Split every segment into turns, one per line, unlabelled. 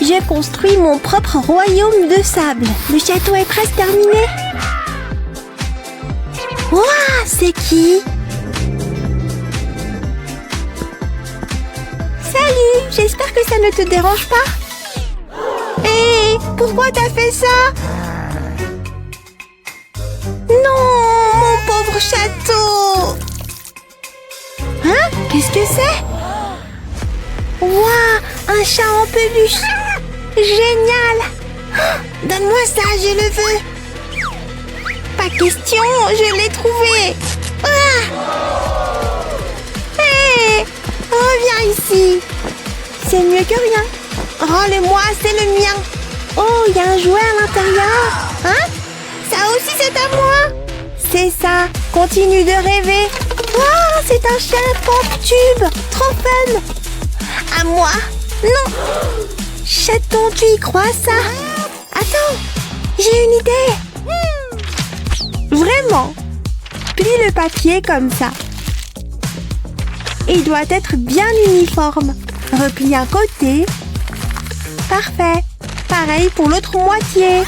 J'ai construit mon propre royaume de sable. Le château est presque terminé. Waouh, c'est qui? Salut, j'espère que ça ne te dérange pas. Hé, pourquoi t'as fait ça? Non, mon pauvre château. Hein? Qu'est-ce que c'est? Waouh, un chat en peluche. Génial. Donne-moi ça, je le veux. Pas question, je l'ai trouvé. Hé, reviens ici. C'est mieux que rien. Rends-le-moi, c'est le mien. Oh, il y a un jouet à l'intérieur. Hein? Ça aussi, c'est à moi. C'est ça. Continue de rêver. Wow, c'est un chien pop-tube. Trop fun. À moi. Non. Chaton, tu y crois, ça? Attends, j'ai une idée. Vraiment. Plie le papier comme ça. Il doit être bien uniforme. Replie un côté. Parfait. Pareil pour l'autre moitié.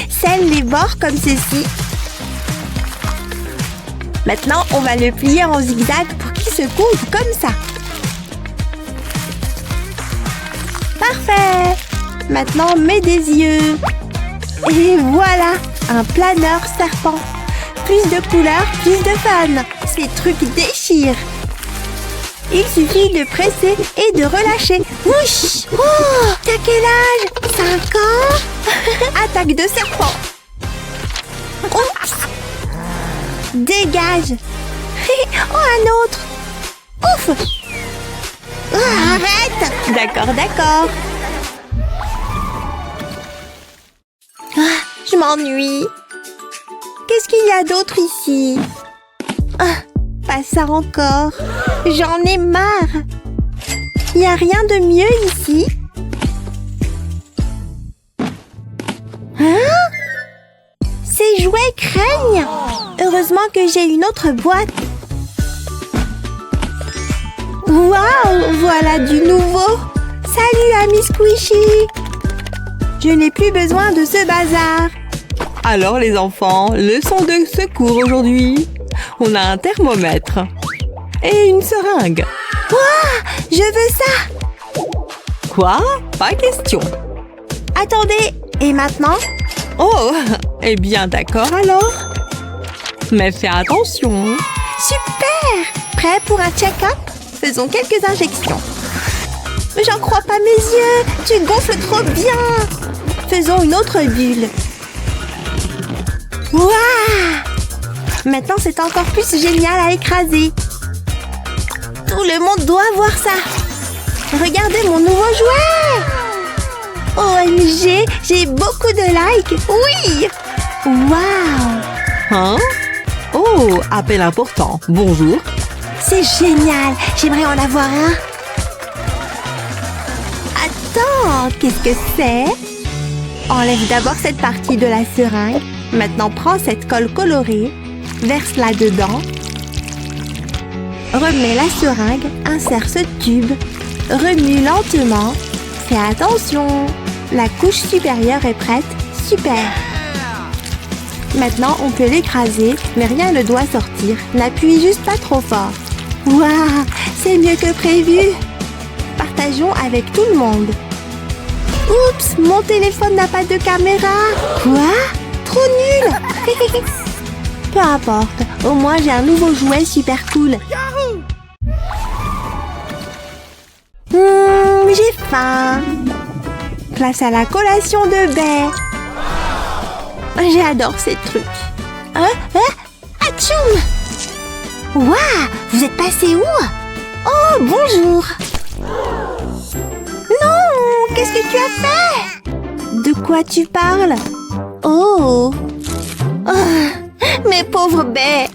Scelle les bords comme ceci. Maintenant, on va le plier en zigzag pour qu'il se couvre comme ça. Parfait. Maintenant, mets des yeux. Et voilà, un planeur serpent. Plus de couleurs, plus de fun. Ces trucs déchirent. Il suffit de presser et de relâcher. Ouch! Oh! T'as quel âge? 5 ans? Attaque de serpent. Oups! Dégage. Oh, un autre. Ouf! Oh, arrête! D'accord, d'accord. Ah, je m'ennuie. Qu'est-ce qu'il y a d'autre ici? Ah, pas ça encore. J'en ai marre. Il n'y a rien de mieux ici. Hein? Ces jouets craignent. Heureusement que j'ai une autre boîte. Waouh, voilà du nouveau. Salut, ami Squishy. Je n'ai plus besoin de ce bazar.
Alors les enfants, leçon de secours aujourd'hui. On a un thermomètre et une seringue.
Waouh, je veux ça.
Quoi? Pas question.
Attendez, et maintenant?
Oh, eh bien d'accord alors. Mais fais attention.
Super! Prêt pour un check-up? Faisons quelques injections. J'en crois pas mes yeux. Tu gonfles trop bien. Faisons une autre bulle. Waouh! Maintenant, c'est encore plus génial à écraser. Tout le monde doit voir ça. Regardez mon nouveau jouet. OMG, j'ai beaucoup de likes. Oui! Waouh!
Hein? Oh, appel important. Bonjour.
C'est génial. J'aimerais en avoir un. Attends, qu'est-ce que c'est? Enlève d'abord cette partie de la seringue. Maintenant, prends cette colle colorée. Verse-la dedans. Remets la seringue. Insère ce tube. Remue lentement. Fais attention. La couche supérieure est prête. Super. Maintenant, on peut l'écraser, mais rien ne doit sortir. N'appuie juste pas trop fort. Waouh, c'est mieux que prévu. Partageons avec tout le monde. Oups, mon téléphone n'a pas de caméra. Quoi? Trop nul. Peu importe, au moins j'ai un nouveau jouet super cool. J'ai faim. Place à la collation de baie. J'adore ces trucs. Atchoum! Waouh! Vous êtes passé où? Oh, bonjour! Non! Qu'est-ce que tu as fait? De quoi tu parles? Oh! Mes pauvres baies!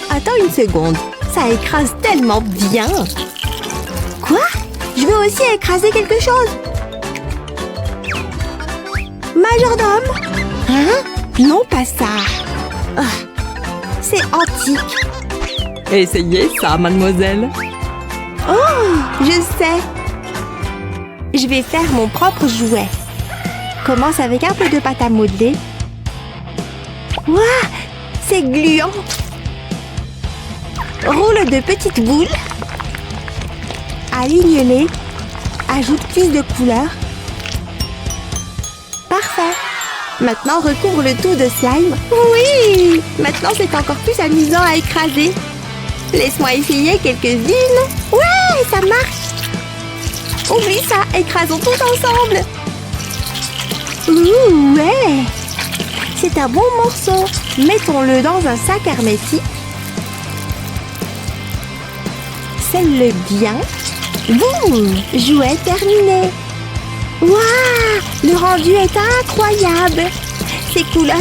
Attends une seconde. Ça écrase tellement bien.
Quoi? Je veux aussi écraser quelque chose. Majordome? Hein? Non, pas ça. C'est antique.
Essayez ça, mademoiselle.
Oh, je sais. vais faire mon propre jouet. Commence avec un peu de pâte à modeler. Waouh, c'est gluant. Roule de petites boules. Aligne-les. Ajoute plus de couleurs. Parfait. Maintenant, recouvre le tout de slime. Oui! Maintenant, c'est encore plus amusant à écraser. Laisse-moi essayer quelques-unes. Ouais, ça marche. Oublie ça, écrasons tout ensemble. Ouh, ouais. C'est un bon morceau. Mettons-le dans un sac hermétique. Scelle-le bien. Boum! Jouet terminé. Waouh! Le rendu est incroyable. Ces couleurs.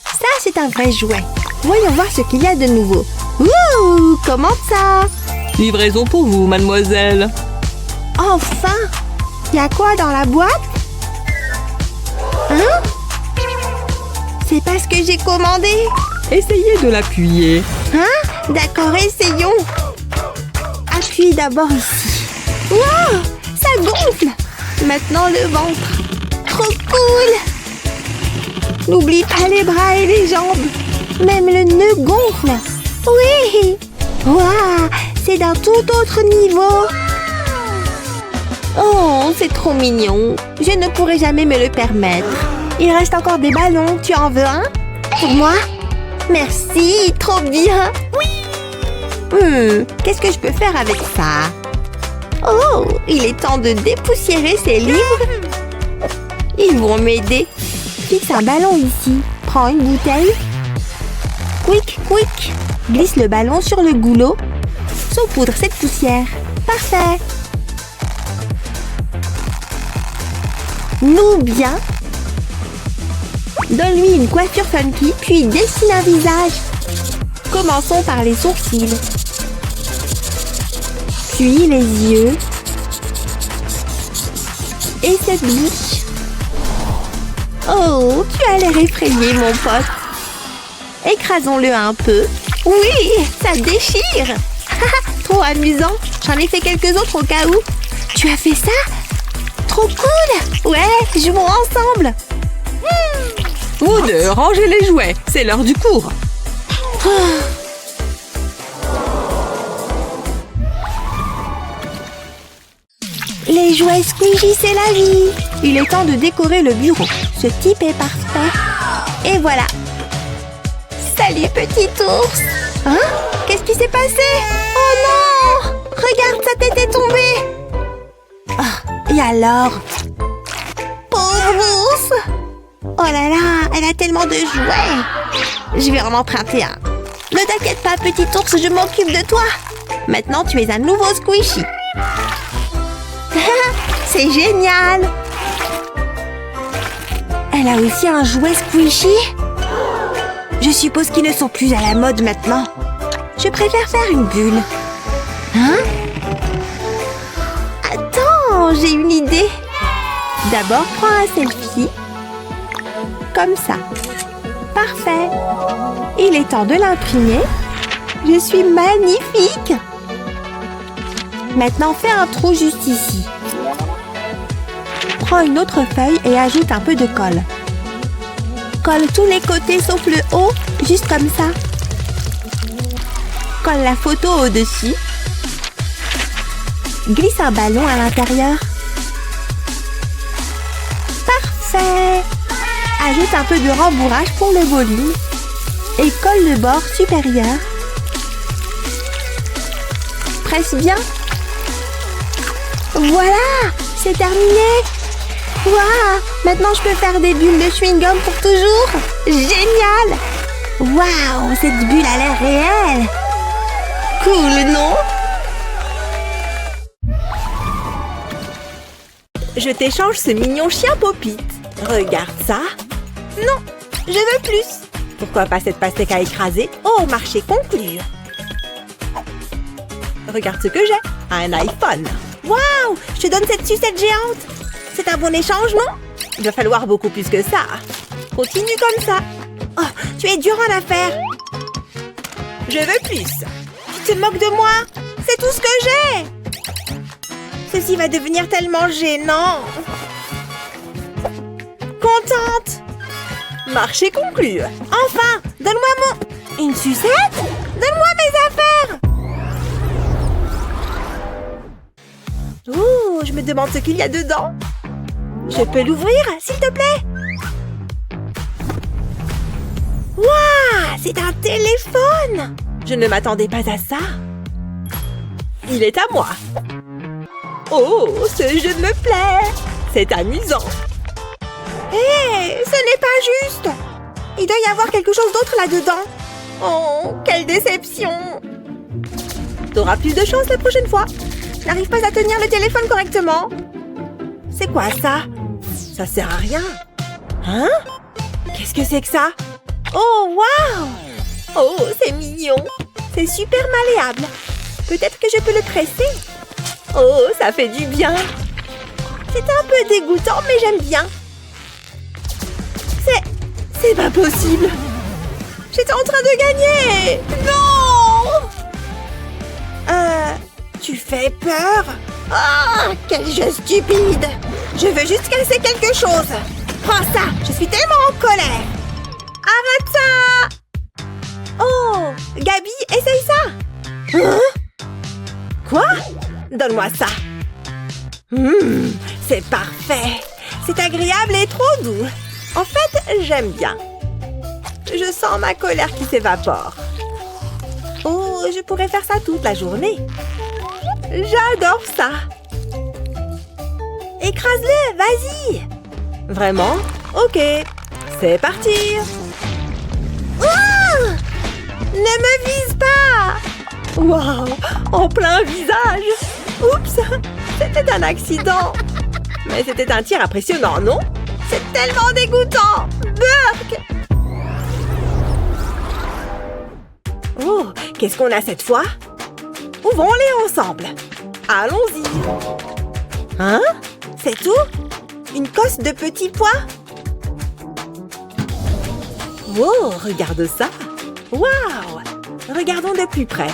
Ça, c'est un vrai jouet. Voyons voir ce qu'il y a de nouveau. Ouh! Comment ça?
Livraison pour vous, mademoiselle.
Enfin! Y a quoi dans la boîte? Hein? C'est pas ce que j'ai commandé.
Essayez de l'appuyer.
Hein? D'accord, essayons. Appuie d'abord ici. Wow! Ça gonfle. Maintenant le ventre. Trop cool. N'oublie pas les bras et les jambes. Même le nœud gonfle. Oui! Waouh! C'est d'un tout autre niveau. Oh, c'est trop mignon. Je ne pourrai jamais me le permettre. Il reste encore des ballons. Tu en veux un? Pour moi? Merci, trop bien. Oui. Qu'est-ce que je peux faire avec ça? Oh, il est temps de dépoussiérer ces livres. Ils vont m'aider. Fixe un ballon ici. Prends une bouteille. Quick, quick. Glisse le ballon sur le goulot. Saupoudre cette poussière. Parfait. Noue bien. Donne-lui une coiffure funky, puis dessine un visage. Commençons par les sourcils. Puis les yeux. Et cette bouche. Oh, tu as l'air effrayé, mon pote. Écrasons-le un peu. Oui, ça déchire. Trop amusant. J'en ai fait quelques autres au cas où. Tu as fait ça? Trop cool. Ouais, jouons ensemble.
Vous deux, rangez les jouets. C'est l'heure du cours.
Les jouets Squishy, c'est la vie. Il est temps de décorer le bureau. Ce type est parfait. Et voilà. Salut, petit ours. Hein? Qu'est-ce qui s'est passé? Oh non! Regarde, sa tête est tombée. Et alors? Pauvre ours! Oh là là, elle a tellement de jouets. Je vais en emprunter un. Ne t'inquiète pas, petit ours, je m'occupe de toi. Maintenant, tu es un nouveau Squishy. C'est génial. Elle a aussi un jouet Squishy. Je suppose qu'ils ne sont plus à la mode maintenant. Je préfère faire une bulle. Hein? Attends, j'ai une idée. D'abord, prends un selfie. Comme ça. Parfait. Il est temps de l'imprimer. Je suis magnifique. Maintenant, fais un trou juste ici. Prends une autre feuille et ajoute un peu de colle. Colle tous les côtés sauf le haut, juste comme ça. Colle la photo au-dessus. Glisse un ballon à l'intérieur. Parfait! Ajoute un peu de rembourrage pour le volume. Et colle le bord supérieur. Presse bien. Voilà! C'est terminé! Waouh! Maintenant, je peux faire des bulles de chewing-gum pour toujours! Génial! Waouh! Cette bulle a l'air réelle! Cool, non?
Je t'échange ce mignon chien Popit. Regarde ça. Non, je veux plus. Pourquoi pas cette pastèque à écraser? Oh, marché conclu. Regarde ce que j'ai. Un iPhone. Waouh! Je te donne cette sucette géante. C'est un bon échange, non? Il va falloir beaucoup plus que ça. Continue comme ça. Oh, tu es dur en affaires. Je veux plus. Tu te moques de moi? C'est tout ce que j'ai. Ceci va devenir tellement gênant. Contente. Marché conclu. Enfin, donne-moi mon... Une sucette? Donne-moi mes affaires. Oh, je me demande ce qu'il y a dedans. Je peux l'ouvrir, s'il te plaît? Waouh, c'est un téléphone! Je ne m'attendais pas à ça. Il est à moi. Oh, ce jeu me plaît. C'est amusant. Hé, ce n'est pas juste. Il doit y avoir quelque chose d'autre là-dedans. Oh, quelle déception. T'auras plus de chance la prochaine fois. Je n'arrive pas à tenir le téléphone correctement. C'est quoi ça? Ça sert à rien. Hein? Qu'est-ce que c'est que ça? Oh, waouh! Oh, c'est mignon. C'est super malléable. Peut-être que je peux le presser. Oh, ça fait du bien. C'est un peu dégoûtant, mais j'aime bien. C'est pas possible. J'étais en train de gagner. Non! Tu fais peur? Ah, quel jeu stupide. Je veux juste casser quelque chose. Prends ça, je suis tellement en colère. Arrête ça! Oh, Gabi, essaye ça. Hein? Quoi? Donne-moi ça. C'est parfait. C'est agréable et trop doux. En fait, j'aime bien. Je sens ma colère qui s'évapore. Oh, je pourrais faire ça toute la journée. J'adore ça. Écrase-le, vas-y. Vraiment? Ok, c'est parti. Oh! Ne me vise pas. Waouh, en plein visage. Oups, c'était un accident. Mais c'était un tir impressionnant, non? C'est tellement dégoûtant. Burk! Oh, qu'est-ce qu'on a cette fois? Ouvrons-les ensemble. Allons-y. Hein? C'est tout? Une cosse de petits pois? Oh, regarde ça. Waouh! Regardons de plus près.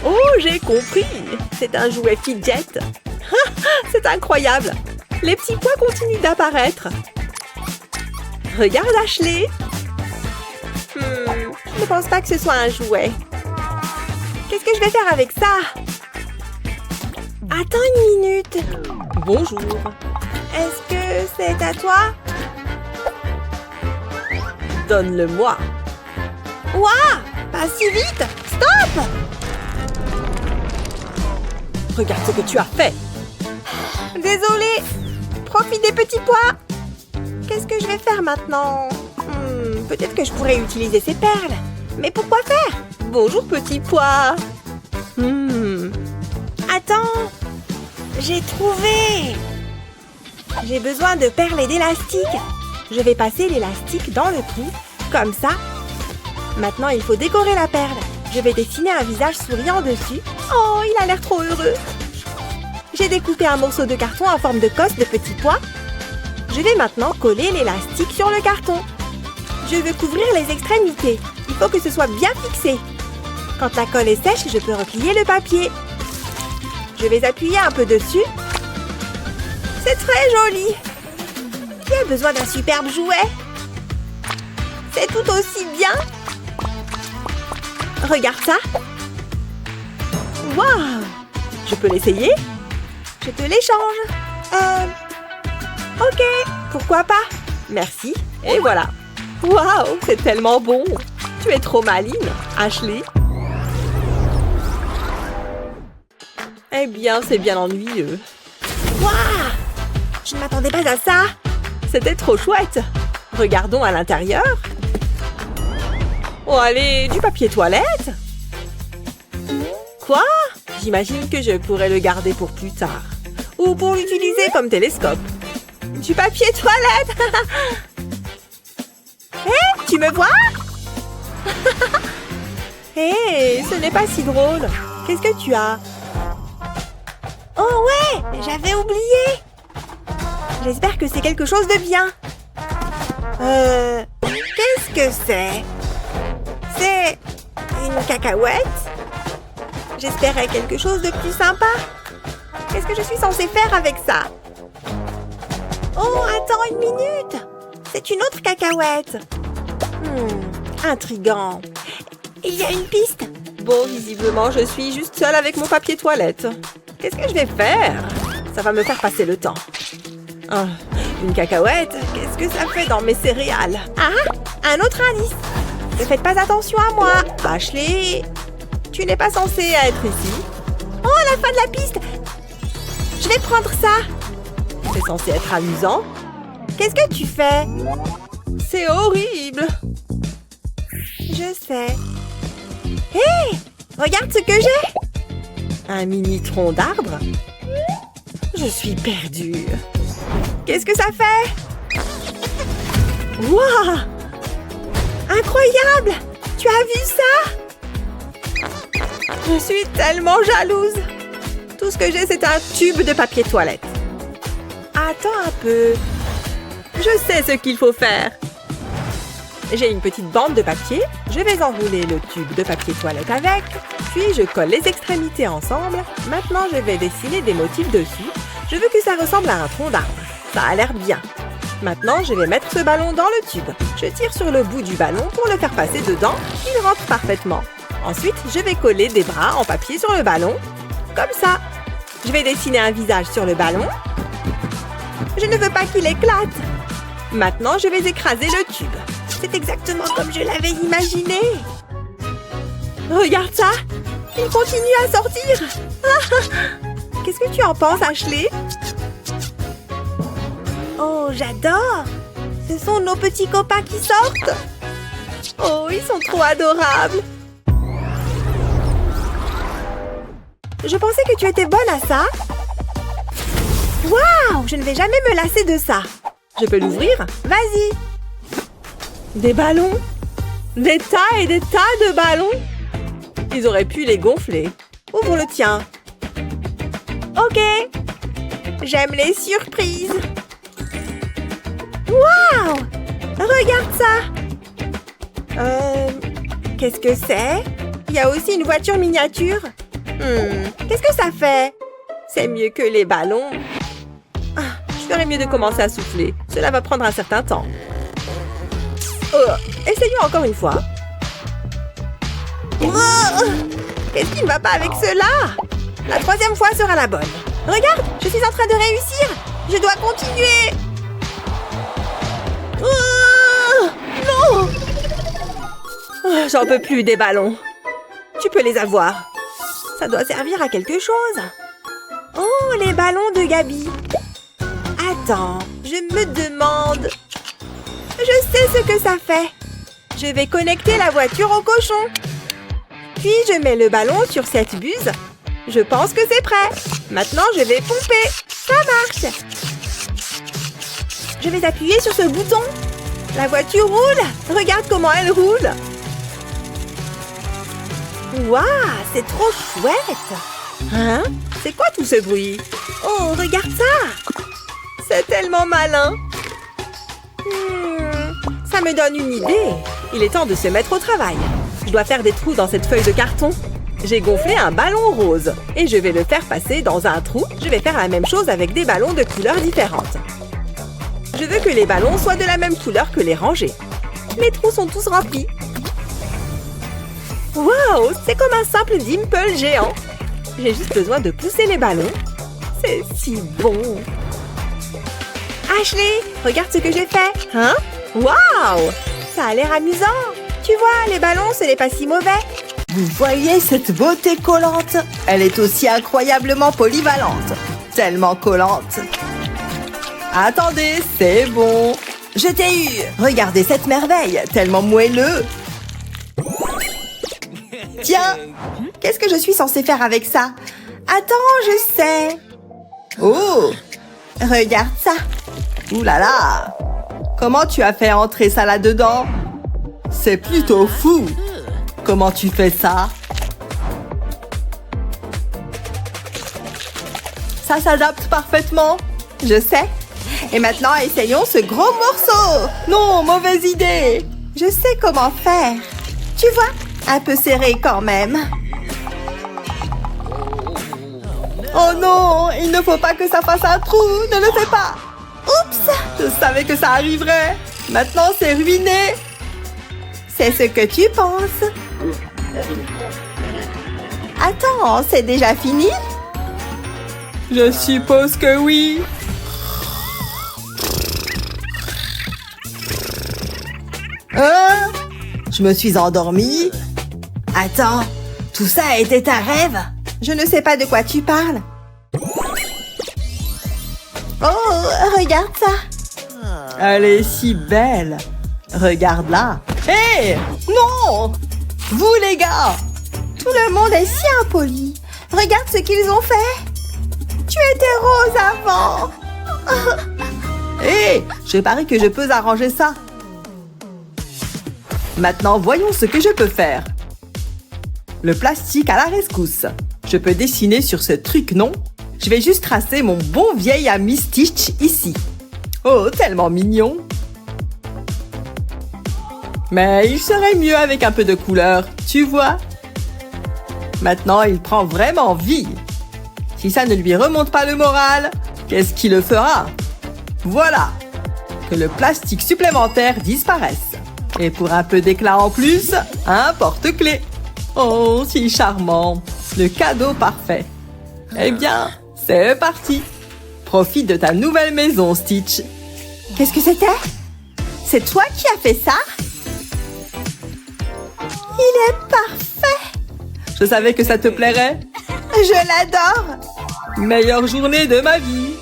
Oh, j'ai compris. C'est un jouet fidget. C'est incroyable. Les petits pois continuent d'apparaître. Regarde, Ashley. Je ne pense pas que ce soit un jouet. Qu'est-ce que je vais faire avec ça? Attends une minute. Bonjour. Est-ce que c'est à toi? Donne-le-moi. Ouah! Pas si vite! Stop! Regarde ce que tu as fait. Désolée. Profite des petits pois. Qu'est-ce que je vais faire maintenant? Peut-être que je pourrais utiliser ces perles. Mais pourquoi faire? Bonjour, petit pois. Attends. J'ai trouvé. J'ai besoin de perles et d'élastiques. Je vais passer l'élastique dans le trou, comme ça. Maintenant, il faut décorer la perle. Je vais dessiner un visage souriant dessus. Oh, il a l'air trop heureux. J'ai découpé un morceau de carton en forme de cosse de petits pois. Je vais maintenant coller l'élastique sur le carton. Je veux couvrir les extrémités. Il faut que ce soit bien fixé. Quand la colle est sèche, je peux replier le papier. Je vais appuyer un peu dessus. C'est très joli. Qui a besoin d'un superbe jouet? C'est tout aussi bien. Regarde ça. Waouh! Je peux l'essayer? Je te l'échange. Ok, pourquoi pas? Merci. Et voilà. Waouh, c'est tellement bon. Tu es trop maline, Ashley. Eh bien, c'est bien ennuyeux. Waouh! Je ne m'attendais pas à ça. C'était trop chouette. Regardons à l'intérieur. Oh, allez, du papier toilette. Quoi? J'imagine que je pourrais le garder pour plus tard. Ou pour l'utiliser comme télescope. Du papier toilette. Hé, tu me vois? Hé, ce n'est pas si drôle. Qu'est-ce que tu as? Oh ouais, j'avais oublié. J'espère que c'est quelque chose de bien. Qu'est-ce que c'est? C'est une cacahuète? J'espérais quelque chose de plus sympa. Qu'est-ce que je suis censée faire avec ça? Oh, attends une minute! C'est une autre cacahuète. Intriguant. Il y a une piste. Bon, visiblement, je suis juste seule avec mon papier toilette. Qu'est-ce que je vais faire? Ça va me faire passer le temps. Ah, une cacahuète? Qu'est-ce que ça fait dans mes céréales? Ah, un autre indice. Ne faites pas attention à moi. Ashley, tu n'es pas censée être ici. Oh, la fin de la piste. Je vais prendre ça. C'est censé être amusant. Qu'est-ce que tu fais? C'est horrible. Je sais. Hé! Regarde ce que j'ai! Un mini tronc d'arbre? Je suis perdue. Qu'est-ce que ça fait? Waouh! Incroyable! Tu as vu ça? Je suis tellement jalouse. Tout ce que j'ai, c'est un tube de papier toilette. Attends un peu. Je sais ce qu'il faut faire. J'ai une petite bande de papier. Je vais enrouler le tube de papier toilette avec. Puis je colle les extrémités ensemble. Maintenant, je vais dessiner des motifs dessus. Je veux que ça ressemble à un tronc d'arbre. Ça a l'air bien. Maintenant, je vais mettre ce ballon dans le tube. Je tire sur le bout du ballon pour le faire passer dedans. Il rentre parfaitement. Ensuite, je vais coller des bras en papier sur le ballon. Comme ça. Je vais dessiner un visage sur le ballon. Je ne veux pas qu'il éclate. Maintenant, je vais écraser le tube. C'est exactement comme je l'avais imaginé. Regarde ça. Il continue à sortir. Qu'est-ce que tu en penses, Ashley? Oh, j'adore. Ce sont nos petits copains qui sortent. Oh, ils sont trop adorables. Je pensais que tu étais bonne à ça. Waouh, je ne vais jamais me lasser de ça. Je peux l'ouvrir? Vas-y. Des ballons? Des tas et des tas de ballons? Ils auraient pu les gonfler. Ouvre le tien. Ok. J'aime les surprises. Waouh! Regarde ça. Qu'est-ce que c'est? Il y a aussi une voiture miniature. Qu'est-ce que ça fait? C'est mieux que les ballons. Je ferais mieux de commencer à souffler. Cela va prendre un certain temps. Essayons encore une fois. Qu'est-ce qui ne va pas avec cela? La troisième fois sera la bonne. Regarde, je suis en train de réussir. Je dois continuer. Non! J'en peux plus des ballons. Tu peux les avoir. Ça doit servir à quelque chose. Oh, les ballons de Gabi. Attends, je me demande... Je sais ce que ça fait. Je vais connecter la voiture au cochon. Puis je mets le ballon sur cette buse. Je pense que c'est prêt. Maintenant, je vais pomper. Ça marche. Je vais appuyer sur ce bouton. La voiture roule. Regarde comment elle roule. Waouh, c'est trop chouette. Hein? C'est quoi tout ce bruit? Oh, regarde ça. C'est tellement malin. Ça me donne une idée. Il est temps de se mettre au travail. Je dois faire des trous dans cette feuille de carton. J'ai gonflé un ballon rose et je vais le faire passer dans un trou. Je vais faire la même chose avec des ballons de couleurs différentes. Je veux que les ballons soient de la même couleur que les rangées. Mes trous sont tous remplis. Waouh, c'est comme un simple dimple géant. J'ai juste besoin de pousser les ballons. C'est si bon. Ashley, regarde ce que j'ai fait. Hein? Waouh! Ça a l'air amusant. Tu vois, les ballons, ce n'est pas si mauvais.
Vous voyez cette beauté collante? Elle est aussi incroyablement polyvalente. Tellement collante. Attendez, c'est bon. Je t'ai eu. Regardez cette merveille, tellement moelleux. Tiens, qu'est-ce que je suis censée faire avec ça? Attends, je sais. Oh, regarde ça. Ouh là là. Comment tu as fait entrer ça là-dedans? C'est plutôt fou. Comment tu fais ça? Ça s'adapte parfaitement. Je sais. Et maintenant, essayons ce gros morceau. Non, mauvaise idée. Je sais comment faire. Tu vois, un peu serré quand même.
Oh non, il ne faut pas que ça fasse un trou, ne le fais pas.
Oups!
Je savais que ça arriverait. Maintenant, c'est ruiné.
C'est ce que tu penses. Attends, c'est déjà fini?
Je suppose que oui.
Je me suis endormie. Attends, tout ça était un rêve? Je ne sais pas de quoi tu parles. Oh, regarde ça.
Elle est si belle. Regarde-la. Hé! Non! Vous, les gars!
Tout le monde est si impoli. Regarde ce qu'ils ont fait. Tu étais rose avant.
Hé! Je parie que je peux arranger ça. Maintenant, voyons ce que je peux faire. Le plastique à la rescousse. Je peux dessiner sur ce truc, non? Je vais juste tracer mon bon vieil ami Stitch ici. Oh, tellement mignon! Mais il serait mieux avec un peu de couleur, tu vois? Maintenant, il prend vraiment vie. Si ça ne lui remonte pas le moral, qu'est-ce qui le fera? Voilà! Que le plastique supplémentaire disparaisse. Et pour un peu d'éclat en plus, un porte-clés. Oh, si charmant! Le cadeau parfait. Eh bien, c'est parti! Profite de ta nouvelle maison, Stitch.
Qu'est-ce que c'était? C'est toi qui as fait ça? Il est parfait!
Je savais que ça te plairait.
Je l'adore!
Meilleure journée de ma vie.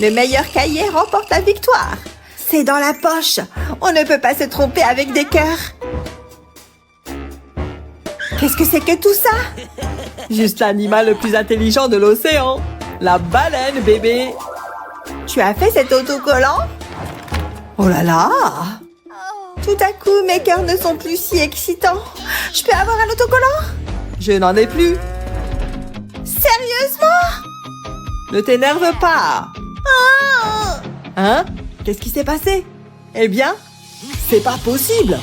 Le meilleur cahier remporte la victoire. C'est dans la poche. On ne peut pas se tromper avec des cœurs. Qu'est-ce que c'est que tout ça?
Juste l'animal le plus intelligent de l'océan. La baleine, bébé.
Tu as fait cet autocollant?
Oh là là!
Tout à coup, mes cœurs ne sont plus si excitants. Je peux avoir un autocollant?
Je n'en ai plus.
Sérieusement?
Ne t'énerve pas.
Oh!
Hein? Qu'est-ce qui s'est passé? Eh bien, c'est pas possible.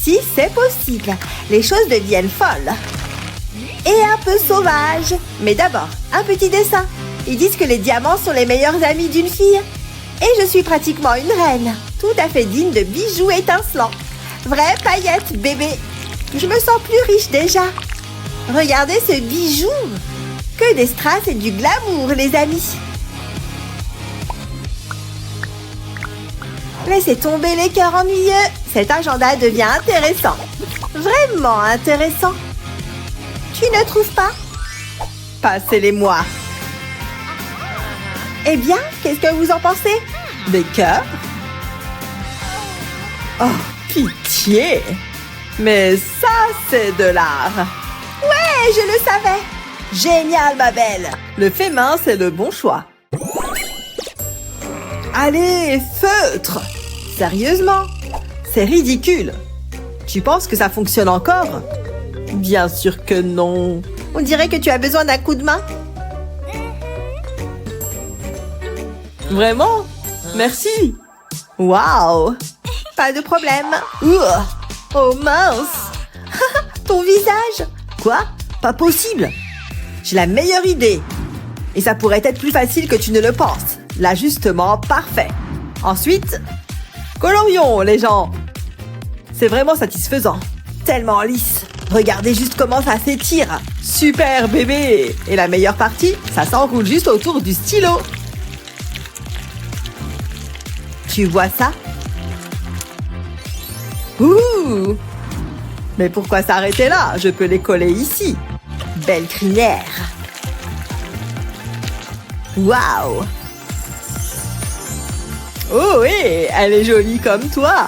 Si, c'est possible. Les choses deviennent folles. Et un peu sauvages. Mais d'abord, un petit dessin. Ils disent que les diamants sont les meilleurs amis d'une fille. Et je suis pratiquement une reine. Tout à fait digne de bijoux étincelants. Vraie paillette, bébé. Je me sens plus riche déjà. Regardez ce bijou. Que des strass et du glamour, les amis. Laissez tomber les cœurs ennuyeux. Cet agenda devient intéressant. Vraiment intéressant. Tu ne trouves pas?
Passez-les-moi.
Eh bien, qu'est-ce que vous en pensez?
Des cœurs? Oh, pitié! Mais ça, c'est de l'art.
Ouais, je le savais. Génial, ma belle.
Le fait main, c'est le bon choix. Allez, feutre! Sérieusement? C'est ridicule. Tu penses que ça fonctionne encore? Bien sûr que non.
On dirait que tu as besoin d'un coup de main.
Vraiment? Merci. Waouh!
Pas de problème.
Oh mince!
Ton visage.
Quoi? Pas possible! J'ai la meilleure idée. Et ça pourrait être plus facile que tu ne le penses. L'ajustement parfait. Ensuite, colorions les gens. C'est vraiment satisfaisant. Tellement lisse. Regardez juste comment ça s'étire. Super bébé! Et la meilleure partie, ça s'enroule juste autour du stylo. Tu vois ça? Ouh! Mais pourquoi s'arrêter là? Je peux les coller ici. Belle crinière. Waouh! Oh oui, elle est jolie comme toi.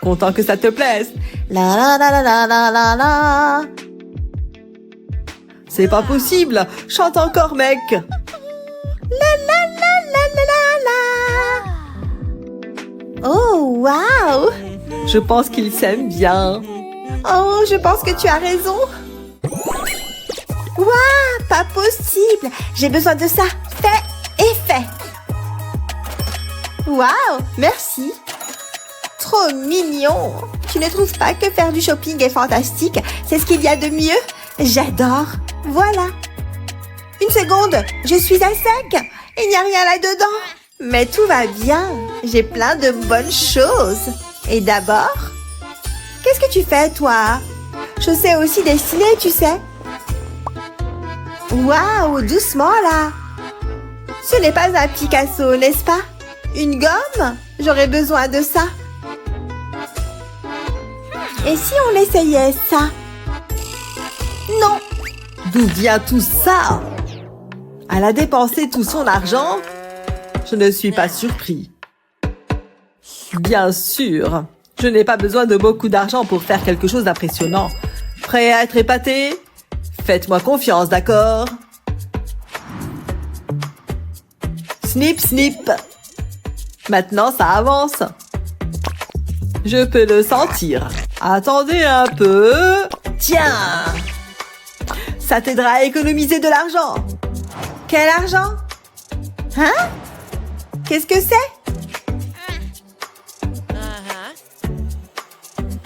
Content que ça te plaise.
La la la la la la la la.
C'est pas possible. Chante encore, mec.
La la la la la la la. Oh, waouh!
Je pense qu'ils s'aiment bien.
Oh, je pense que tu as raison. Waouh, pas possible. J'ai besoin de ça. Fait et fait. Waouh, merci. Trop mignon. Tu ne trouves pas que faire du shopping est fantastique? C'est ce qu'il y a de mieux. J'adore. Voilà. Une seconde, je suis à sec. Il n'y a rien là-dedans. Mais tout va bien. J'ai plein de bonnes choses. Et d'abord, qu'est-ce que tu fais, toi? Je sais aussi dessiner, tu sais. Waouh, doucement là. Ce n'est pas un Picasso, n'est-ce pas? Une gomme? J'aurais besoin de ça. Et si on essayait ça? Non.
D'où vient tout ça? Elle a dépensé tout son argent? Je ne suis pas surpris. Bien sûr, je n'ai pas besoin de beaucoup d'argent pour faire quelque chose d'impressionnant. Prêt à être épaté? Faites-moi confiance, d'accord? Snip, snip. Maintenant, ça avance. Je peux le sentir. Attendez un peu. Tiens! Ça t'aidera à économiser de l'argent.
Quel argent? Hein? Qu'est-ce que c'est?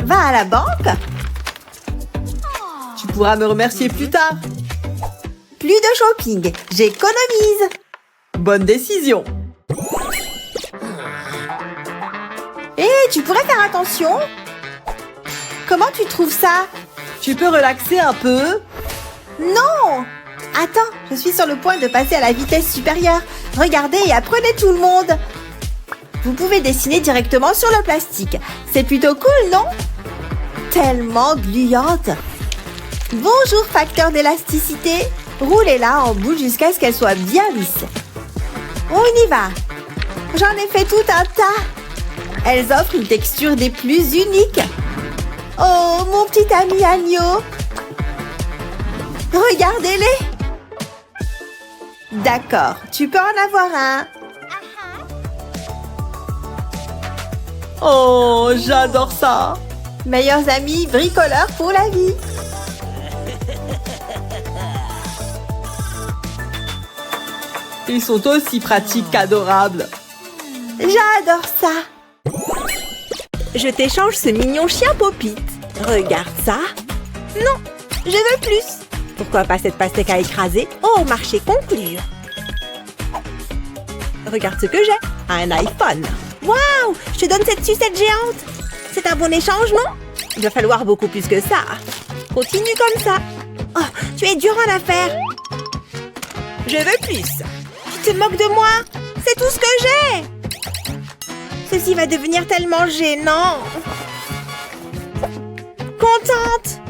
Va à la banque?
Tu pourras me remercier plus tard.
Plus de shopping, j'économise.
Bonne décision.
Hé, tu pourrais faire attention? Comment tu trouves ça?
Tu peux relaxer un peu?
Non! Attends, je suis sur le point de passer à la vitesse supérieure. Regardez et apprenez tout le monde. Vous pouvez dessiner directement sur le plastique. C'est plutôt cool, non? Tellement gluante. Bonjour, facteur d'élasticité. Roulez-la en boule jusqu'à ce qu'elle soit bien lisse. On y va. J'en ai fait tout un tas. Elles offrent une texture des plus uniques. Oh, mon petit ami agneau. Regardez-les. D'accord, tu peux en avoir un.
Oh, j'adore ça.
Meilleurs amis bricoleurs pour la vie.
Ils sont aussi pratiques qu'adorables.
J'adore ça.
Je t'échange ce mignon chien Popit. Regarde ça. Non, je veux plus. Pourquoi pas cette pastèque à écraser? Oh, marché conclu. Regarde ce que j'ai. Un iPhone. Waouh, je te donne cette sucette géante. C'est un bon échange, non? Il va falloir beaucoup plus que ça. Continue comme ça. Oh, tu es dur en affaires. Je veux plus. Tu te moques de moi? C'est tout ce que j'ai. Ceci va devenir tellement gênant. Contente.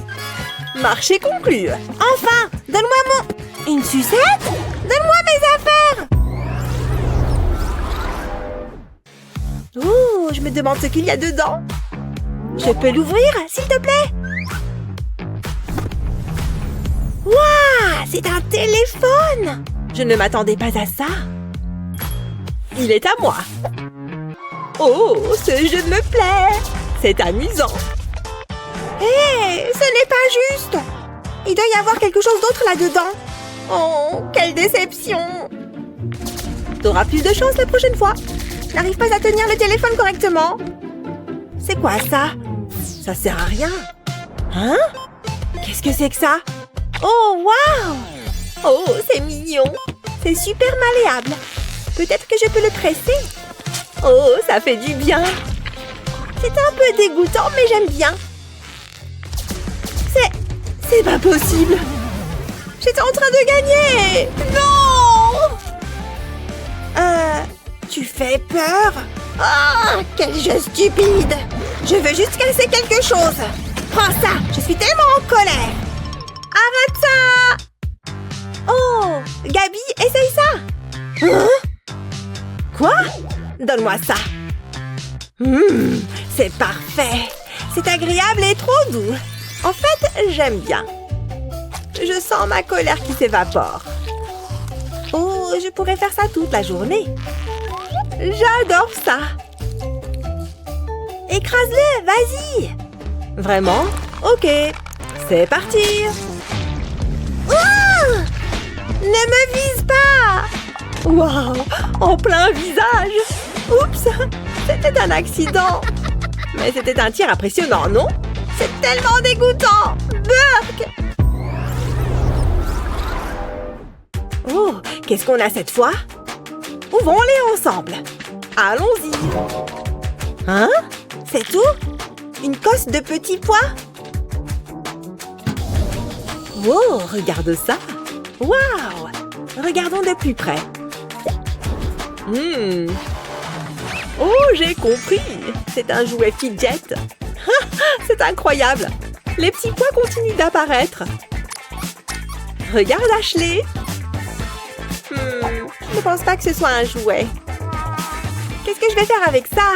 Marché conclu. Enfin, donne-moi mon... Une sucette? Donne-moi mes affaires. Ouh, je me demande ce qu'il y a dedans. Je peux l'ouvrir, s'il te plaît? Waouh, c'est un téléphone. Je ne m'attendais pas à ça. Il est à moi. Oh, ce jeu me plaît. C'est amusant. Hé, ce n'est pas juste. Il doit y avoir quelque chose d'autre là-dedans. Oh, quelle déception. T'auras plus de chance la prochaine fois. N'arrive pas à tenir le téléphone correctement. C'est quoi ça? Ça sert à rien. Hein? Qu'est-ce que c'est que ça? Oh, waouh! Oh, c'est mignon. C'est super malléable. Peut-être que je peux le presser. Oh, ça fait du bien. C'est un peu dégoûtant, mais j'aime bien. C'est pas possible. J'étais en train de gagner. Non! Tu fais peur? Ah, quel jeu stupide. Je veux juste casser quelque chose. Prends ça, je suis tellement en colère. Arrête ça. Oh, Gabi, essaye ça. Hein? Quoi? Donne-moi ça. C'est parfait. C'est agréable et trop doux. En fait, j'aime bien. Je sens ma colère qui s'évapore. Oh, je pourrais faire ça toute la journée. J'adore ça. Écrase-le, vas-y. Vraiment? Ok, c'est parti. Oh! Ne me vise pas. Waouh, en plein visage. Oups! C'était un accident! Mais c'était un tir impressionnant, non? C'est tellement dégoûtant! Burk! Oh, qu'est-ce qu'on a cette fois? Ouvrons-les ensemble! Allons-y! Hein? C'est tout? Une cosse de petits pois? Wow, regarde ça! Waouh! Regardons de plus près. Oh, j'ai compris! C'est un jouet fidget. C'est incroyable! Les petits pois continuent d'apparaître. Regarde, Ashley! Je ne pense pas que ce soit un jouet. Qu'est-ce que je vais faire avec ça?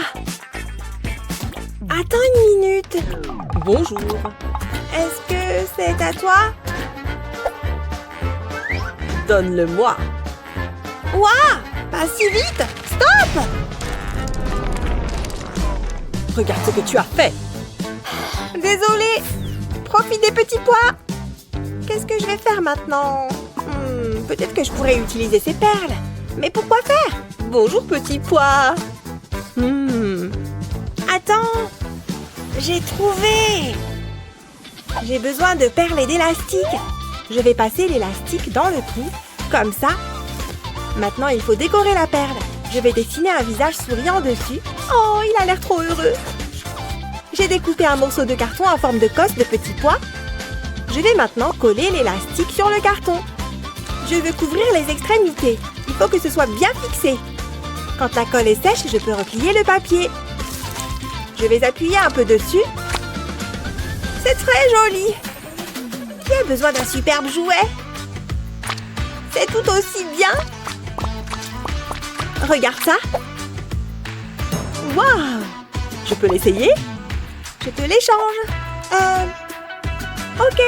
Attends une minute. Bonjour. Est-ce que c'est à toi? Donne-le-moi. Ouah! Pas si vite! Stop! Regarde ce que tu as fait. Désolée. Profite des petits pois. Qu'est-ce que je vais faire maintenant? Peut-être que je pourrais utiliser ces perles. Mais pourquoi faire? Bonjour, petit pois. Attends. J'ai trouvé. J'ai besoin de perles et d'élastiques. Je vais passer l'élastique dans le trou, comme ça. Maintenant, il faut décorer la perle. Je vais dessiner un visage souriant dessus. Oh, il a l'air trop heureux. J'ai découpé un morceau de carton en forme de cosse de petits pois. Je vais maintenant coller l'élastique sur le carton. Je veux couvrir les extrémités. Il faut que ce soit bien fixé. Quand la colle est sèche, je peux replier le papier. Je vais appuyer un peu dessus. C'est très joli. Qui a besoin d'un superbe jouet? C'est tout aussi bien. Regarde ça. Waouh! Je peux l'essayer? Je te l'échange. Ok,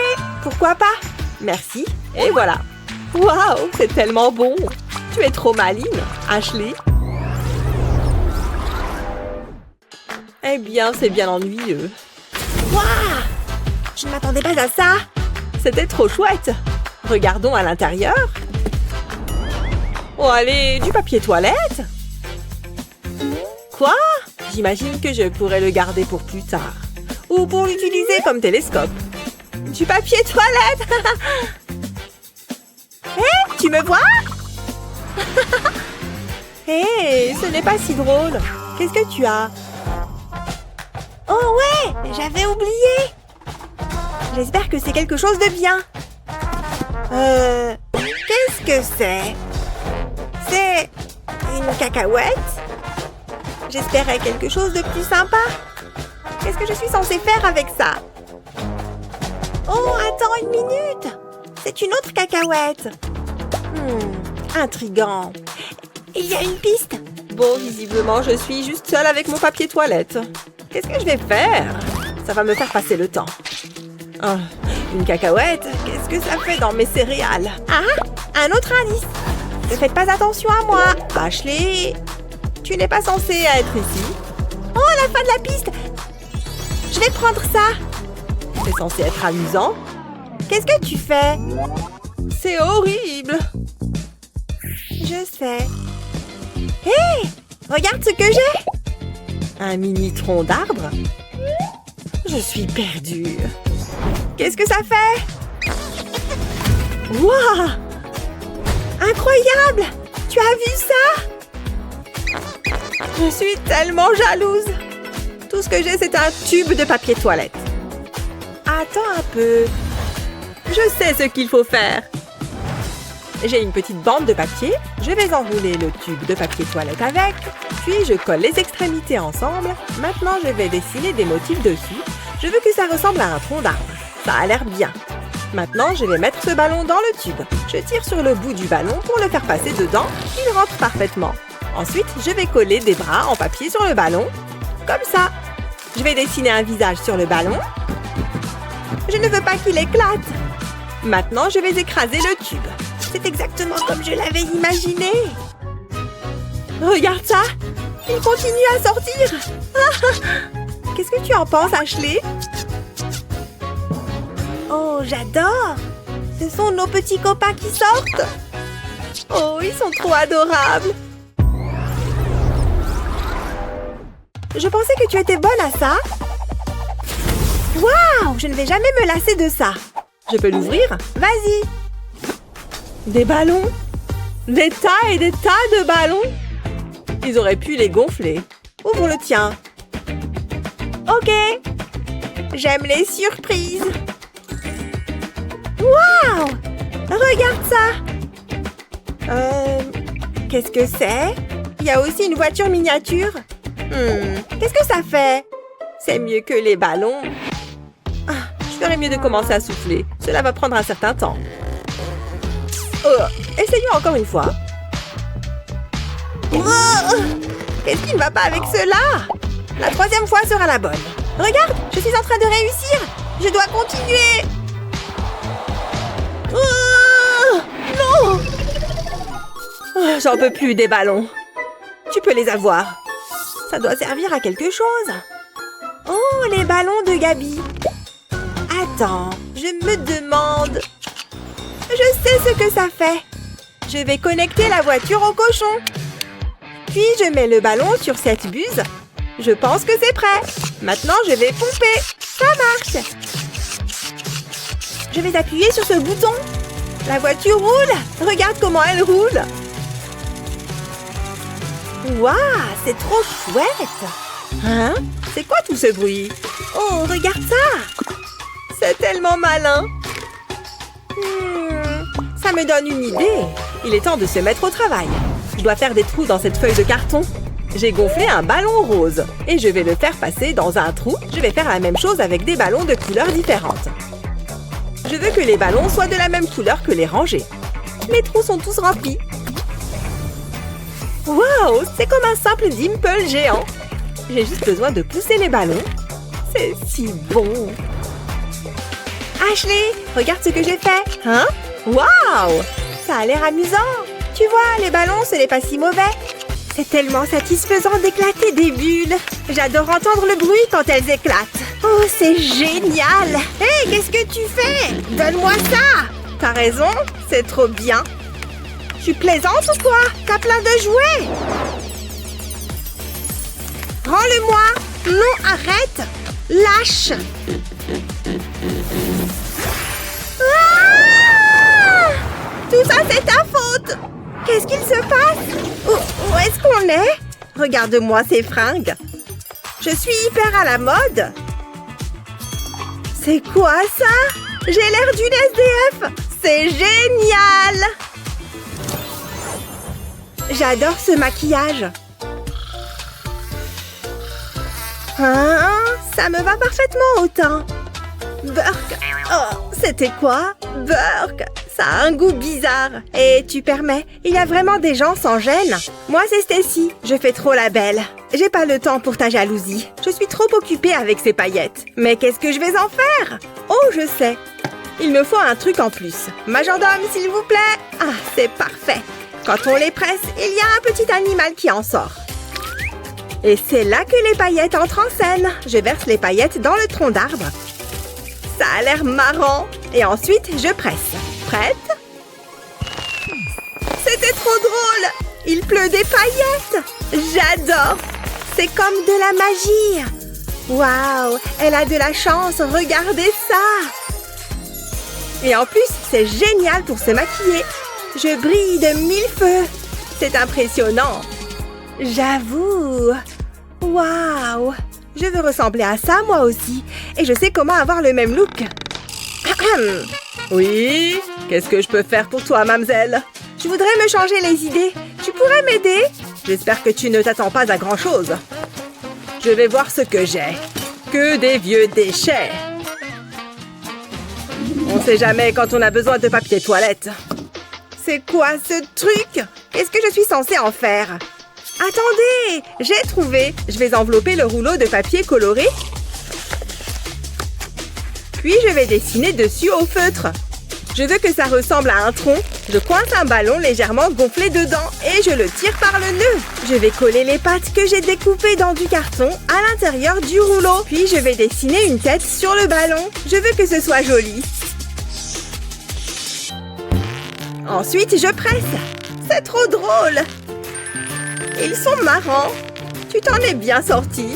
pourquoi pas? Merci. Et voilà. Waouh, c'est tellement bon. Tu es trop maligne, Ashley. Eh bien, c'est bien ennuyeux. Waouh! Je ne m'attendais pas à ça. C'était trop chouette. Regardons à l'intérieur. Oh, allez, du papier toilette. Quoi? J'imagine que je pourrais le garder pour plus tard. Ou pour l'utiliser comme télescope. Du papier toilette. Hé, tu me vois? Hé, ce n'est pas si drôle. Qu'est-ce que tu as? Oh ouais, j'avais oublié. J'espère que c'est quelque chose de bien. Qu'est-ce que c'est? C'est une cacahuète? J'espérais quelque chose de plus sympa. Qu'est-ce que je suis censée faire avec ça? Oh, attends une minute. C'est une autre cacahuète. Intriguant. Il y a une piste. Bon, visiblement, je suis juste seule avec mon papier toilette. Qu'est-ce que je vais faire? Ça va me faire passer le temps. Oh, une cacahuète? Qu'est-ce que ça fait dans mes céréales? Ah, un autre indice. Ne faites pas attention à moi. Ashley, tu n'es pas censée être ici. Oh, la fin de la piste. Je vais prendre ça. C'est censé être amusant. Qu'est-ce que tu fais? C'est horrible. Je sais. Hé! Regarde ce que j'ai! Un mini tronc d'arbre? Je suis perdue. Qu'est-ce que ça fait? Waouh! Incroyable! Tu as vu ça? Je suis tellement jalouse. Tout ce que j'ai, c'est un tube de papier toilette. Attends un peu. Je sais ce qu'il faut faire. J'ai une petite bande de papier. Je vais enrouler le tube de papier toilette avec. Puis, je colle les extrémités ensemble. Maintenant, je vais dessiner des motifs dessus. Je veux que ça ressemble à un tronc d'arbre. Ça a l'air bien. Maintenant, je vais mettre ce ballon dans le tube. Je tire sur le bout du ballon pour le faire passer dedans. Il rentre parfaitement. Ensuite, je vais coller des bras en papier sur le ballon. Comme ça. Je vais dessiner un visage sur le ballon. Je ne veux pas qu'il éclate. Maintenant, je vais écraser le tube. C'est exactement comme je l'avais imaginé. Regarde ça. Il continue à sortir. Qu'est-ce que tu en penses, Ashley? Oh, j'adore. Ce sont nos petits copains qui sortent. Oh, ils sont trop adorables. Je pensais que tu étais bonne à ça. Waouh! Je ne vais jamais me lasser de ça. Je peux l'ouvrir? Vas-y. Des ballons? Des tas et des tas de ballons? Ils auraient pu les gonfler. Ouvre le tien. Ok. J'aime les surprises. Waouh! Regarde ça. Qu'est-ce que c'est? Il y a aussi une voiture miniature. Qu'est-ce que ça fait? C'est mieux que les ballons. Je ferais mieux de commencer à souffler. Cela va prendre un certain temps. Essayons encore une fois. Qu'est-ce qui ne va pas avec cela? La troisième fois sera la bonne. Regarde, je suis en train de réussir. Je dois continuer. Non! J'en peux plus des ballons. Tu peux les avoir. Ça doit servir à quelque chose. Oh, les ballons de Gabi. Attends, je me demande... Je sais ce que ça fait. Je vais connecter la voiture au cochon. Puis je mets le ballon sur cette buse. Je pense que c'est prêt. Maintenant, je vais pomper. Ça marche. Je vais appuyer sur ce bouton. La voiture roule. Regarde comment elle roule. Waouh, c'est trop chouette. Hein? C'est quoi tout ce bruit? Oh, regarde ça. C'est tellement malin. Ça me donne une idée. Il est temps de se mettre au travail. Je dois faire des trous dans cette feuille de carton. J'ai gonflé un ballon rose et je vais le faire passer dans un trou. Je vais faire la même chose avec des ballons de couleurs différentes. Je veux que les ballons soient de la même couleur que les rangées. Mes trous sont tous remplis. Waouh, c'est comme un simple dimple géant. J'ai juste besoin de pousser les ballons. C'est si bon. Ashley, regarde ce que j'ai fait. Hein? Waouh! Ça a l'air amusant. Tu vois, les ballons, ce n'est pas si mauvais. C'est tellement satisfaisant d'éclater des bulles. J'adore entendre le bruit quand elles éclatent. Oh, c'est génial! Hé, qu'est-ce que tu fais? Donne-moi ça! T'as raison, c'est trop bien. Tu plaisantes ou quoi? T'as plein de jouets! Rends-le-moi! Non, arrête! Lâche! Ah! Tout ça, c'est ta faute! Qu'est-ce qu'il se passe? Où est-ce qu'on est? Regarde-moi ces fringues. Je suis hyper à la mode. C'est quoi ça? J'ai l'air d'une SDF. C'est génial! J'adore ce maquillage. Hein? Ça me va parfaitement au teint. Burk. Oh, c'était quoi? Burk. Ça a un goût bizarre. Et tu permets, il y a vraiment des gens sans gêne. Moi, c'est Stacy. Je fais trop la belle. J'ai pas le temps pour ta jalousie. Je suis trop occupée avec ces paillettes. Mais qu'est-ce que je vais en faire? Oh, je sais. Il me faut un truc en plus. Majordome, s'il vous plaît. Ah, c'est parfait. Quand on les presse, il y a un petit animal qui en sort. Et c'est là que les paillettes entrent en scène. Je verse les paillettes dans le tronc d'arbre. Ça a l'air marrant. Et ensuite, je presse. Prête? C'était trop drôle! Il pleut des paillettes! J'adore! C'est comme de la magie! Waouh! Elle a de la chance! Regardez ça! Et en plus, c'est génial pour se maquiller! Je brille de 1000 feux! C'est impressionnant! J'avoue! Waouh! Je veux ressembler à ça, moi aussi! Et je sais comment avoir le même look! Oui? Qu'est-ce que je peux faire pour toi, mademoiselle? Je voudrais me changer les idées. Tu pourrais m'aider? J'espère que tu ne t'attends pas à grand-chose. Je vais voir ce que j'ai. Que des vieux déchets. On sait jamais quand on a besoin de papier toilette. C'est quoi ce truc? Qu'est-ce que je suis censée en faire? Attendez! J'ai trouvé. Je vais envelopper le rouleau de papier coloré. Puis je vais dessiner dessus au feutre. Je veux que ça ressemble à un tronc. Je coince un ballon légèrement gonflé dedans et je le tire par le nœud. Je vais coller les pattes que j'ai découpées dans du carton à l'intérieur du rouleau. Puis je vais dessiner une tête sur le ballon. Je veux que ce soit joli. Ensuite, je presse. C'est trop drôle. Ils sont marrants. Tu Tu t'en es bien sorti.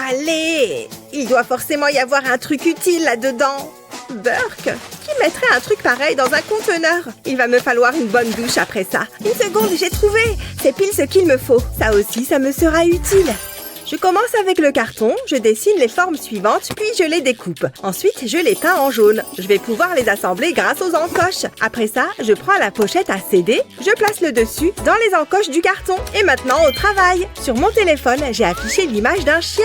Allez, il doit forcément y avoir un truc utile là-dedans. Burk, qui mettrait un truc pareil dans un conteneur? Il va me falloir une bonne douche après ça. Une seconde, j'ai trouvé. C'est pile ce qu'il me faut. Ça aussi, ça me sera utile. Je commence avec le carton, je dessine les formes suivantes, puis je les découpe. Ensuite, je les peins en jaune. Je vais pouvoir les assembler grâce aux encoches. Après ça, je prends la pochette à CD, je place le dessus dans les encoches du carton. Et maintenant, au travail. Sur mon téléphone, j'ai affiché l'image d'un chien.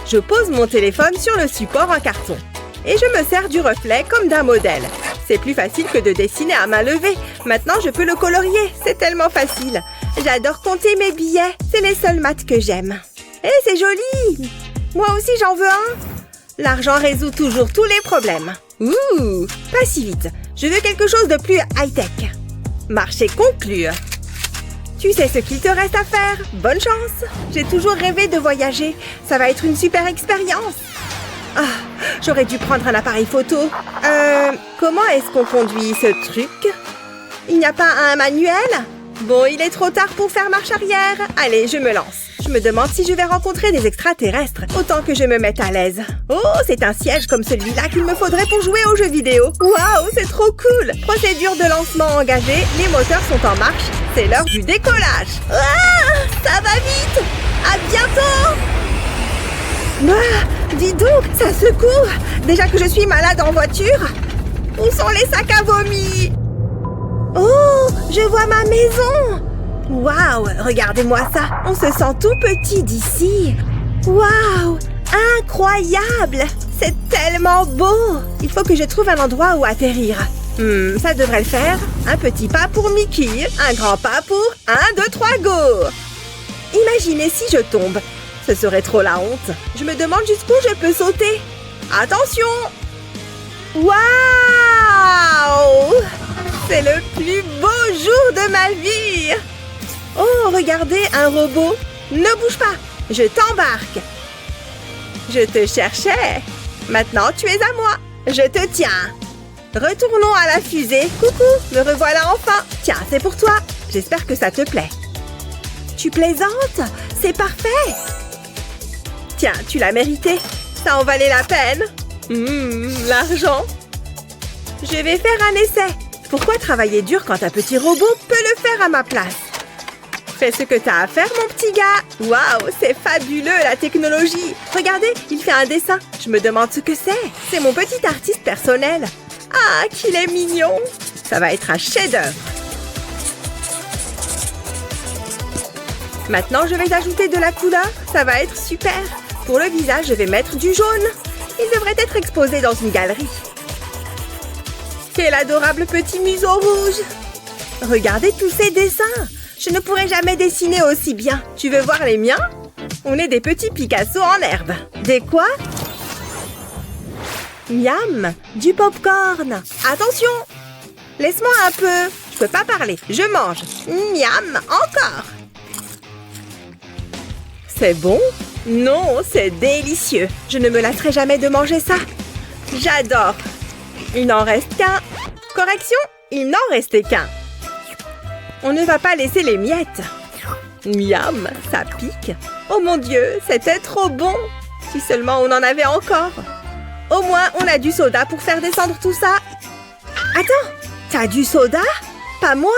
Je pose mon téléphone sur le support en carton. Et je me sers du reflet comme d'un modèle. C'est plus facile que de dessiner à main levée. Maintenant, je peux le colorier. C'est tellement facile. J'adore compter mes billets. C'est les seules maths que j'aime. Hé, c'est joli! Moi aussi, j'en veux un! L'argent résout toujours tous les problèmes. Ouh! Pas si vite. Je veux quelque chose de plus high-tech. Marché conclu. Tu sais ce qu'il te reste à faire. Bonne chance! J'ai toujours rêvé de voyager. Ça va être une super expérience. Ah, j'aurais dû prendre un appareil photo. Comment est-ce qu'on conduit ce truc? Il n'y a pas un manuel? Bon, il est trop tard pour faire marche arrière. Allez, je me lance. Je me demande si je vais rencontrer des extraterrestres. Autant que je me mette à l'aise. Oh, c'est un siège comme celui-là qu'il me faudrait pour jouer aux jeux vidéo. Waouh, c'est trop cool! Procédure de lancement engagée. Les moteurs sont en marche. C'est l'heure du décollage. Ah, ça va vite! À bientôt! Ah, dis donc, ça secoue! Déjà que je suis malade en voiture. Où sont les sacs à vomi? Oh, je vois ma maison! Waouh, regardez-moi ça! On se sent tout petit d'ici! Waouh! Incroyable! C'est tellement beau! Il faut que je trouve un endroit où atterrir. Ça devrait le faire. Un petit pas pour Mickey, un grand pas pour 1, 2, 3, go! Imaginez si je tombe. Ce serait trop la honte. Je me demande jusqu'où je peux sauter. Attention! Waouh! C'est le plus beau jour de ma vie! Oh, regardez, un robot! Ne bouge pas! Je t'embarque! Je te cherchais! Maintenant, tu es à moi! Je te tiens! Retournons à la fusée! Coucou! Me revoilà enfin! Tiens, c'est pour toi! J'espère que ça te plaît! Tu plaisantes? C'est parfait! Tiens, tu l'as mérité! Ça en valait la peine! L'argent! Je vais faire un essai! Pourquoi travailler dur quand un petit robot peut le faire à ma place? Fais ce que t'as à faire, mon petit gars! Waouh, c'est fabuleux, la technologie! Regardez, il fait un dessin. Je me demande ce que c'est. C'est mon petit artiste personnel. Ah, qu'il est mignon! Ça va être un chef-d'œuvre. Maintenant, je vais ajouter de la couleur. Ça va être super. Pour le visage, je vais mettre du jaune. Il devrait être exposé dans une galerie. Quel adorable petit museau rouge! Regardez tous ces dessins! Je ne pourrai jamais dessiner aussi bien. Tu veux voir les miens? On est des petits Picasso en herbe. Des quoi? Miam! Du popcorn! Attention! Laisse-moi un peu. Je peux pas parler. Je mange. Miam! Encore! C'est bon? Non, c'est délicieux. Je ne me lasserai jamais de manger ça. J'adore. Il n'en reste qu'un. Correction, il n'en restait qu'un. On ne va pas laisser les miettes. Miam, ça pique. Oh mon Dieu, c'était trop bon. Si seulement on en avait encore. Au moins, on a du soda pour faire descendre tout ça. Attends, t'as du soda? Pas moi?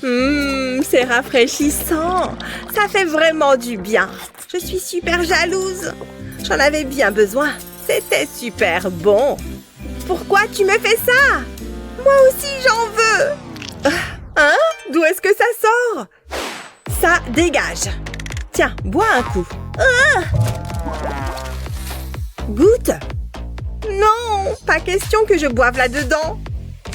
C'est rafraîchissant. Ça fait vraiment du bien. Je suis super jalouse. J'en avais bien besoin. C'était super bon. Pourquoi tu me fais ça? Moi aussi, j'en veux. Hein? D'où est-ce que ça sort? Ça dégage. Tiens, bois un coup. Goûte. Non, pas question que je boive là-dedans.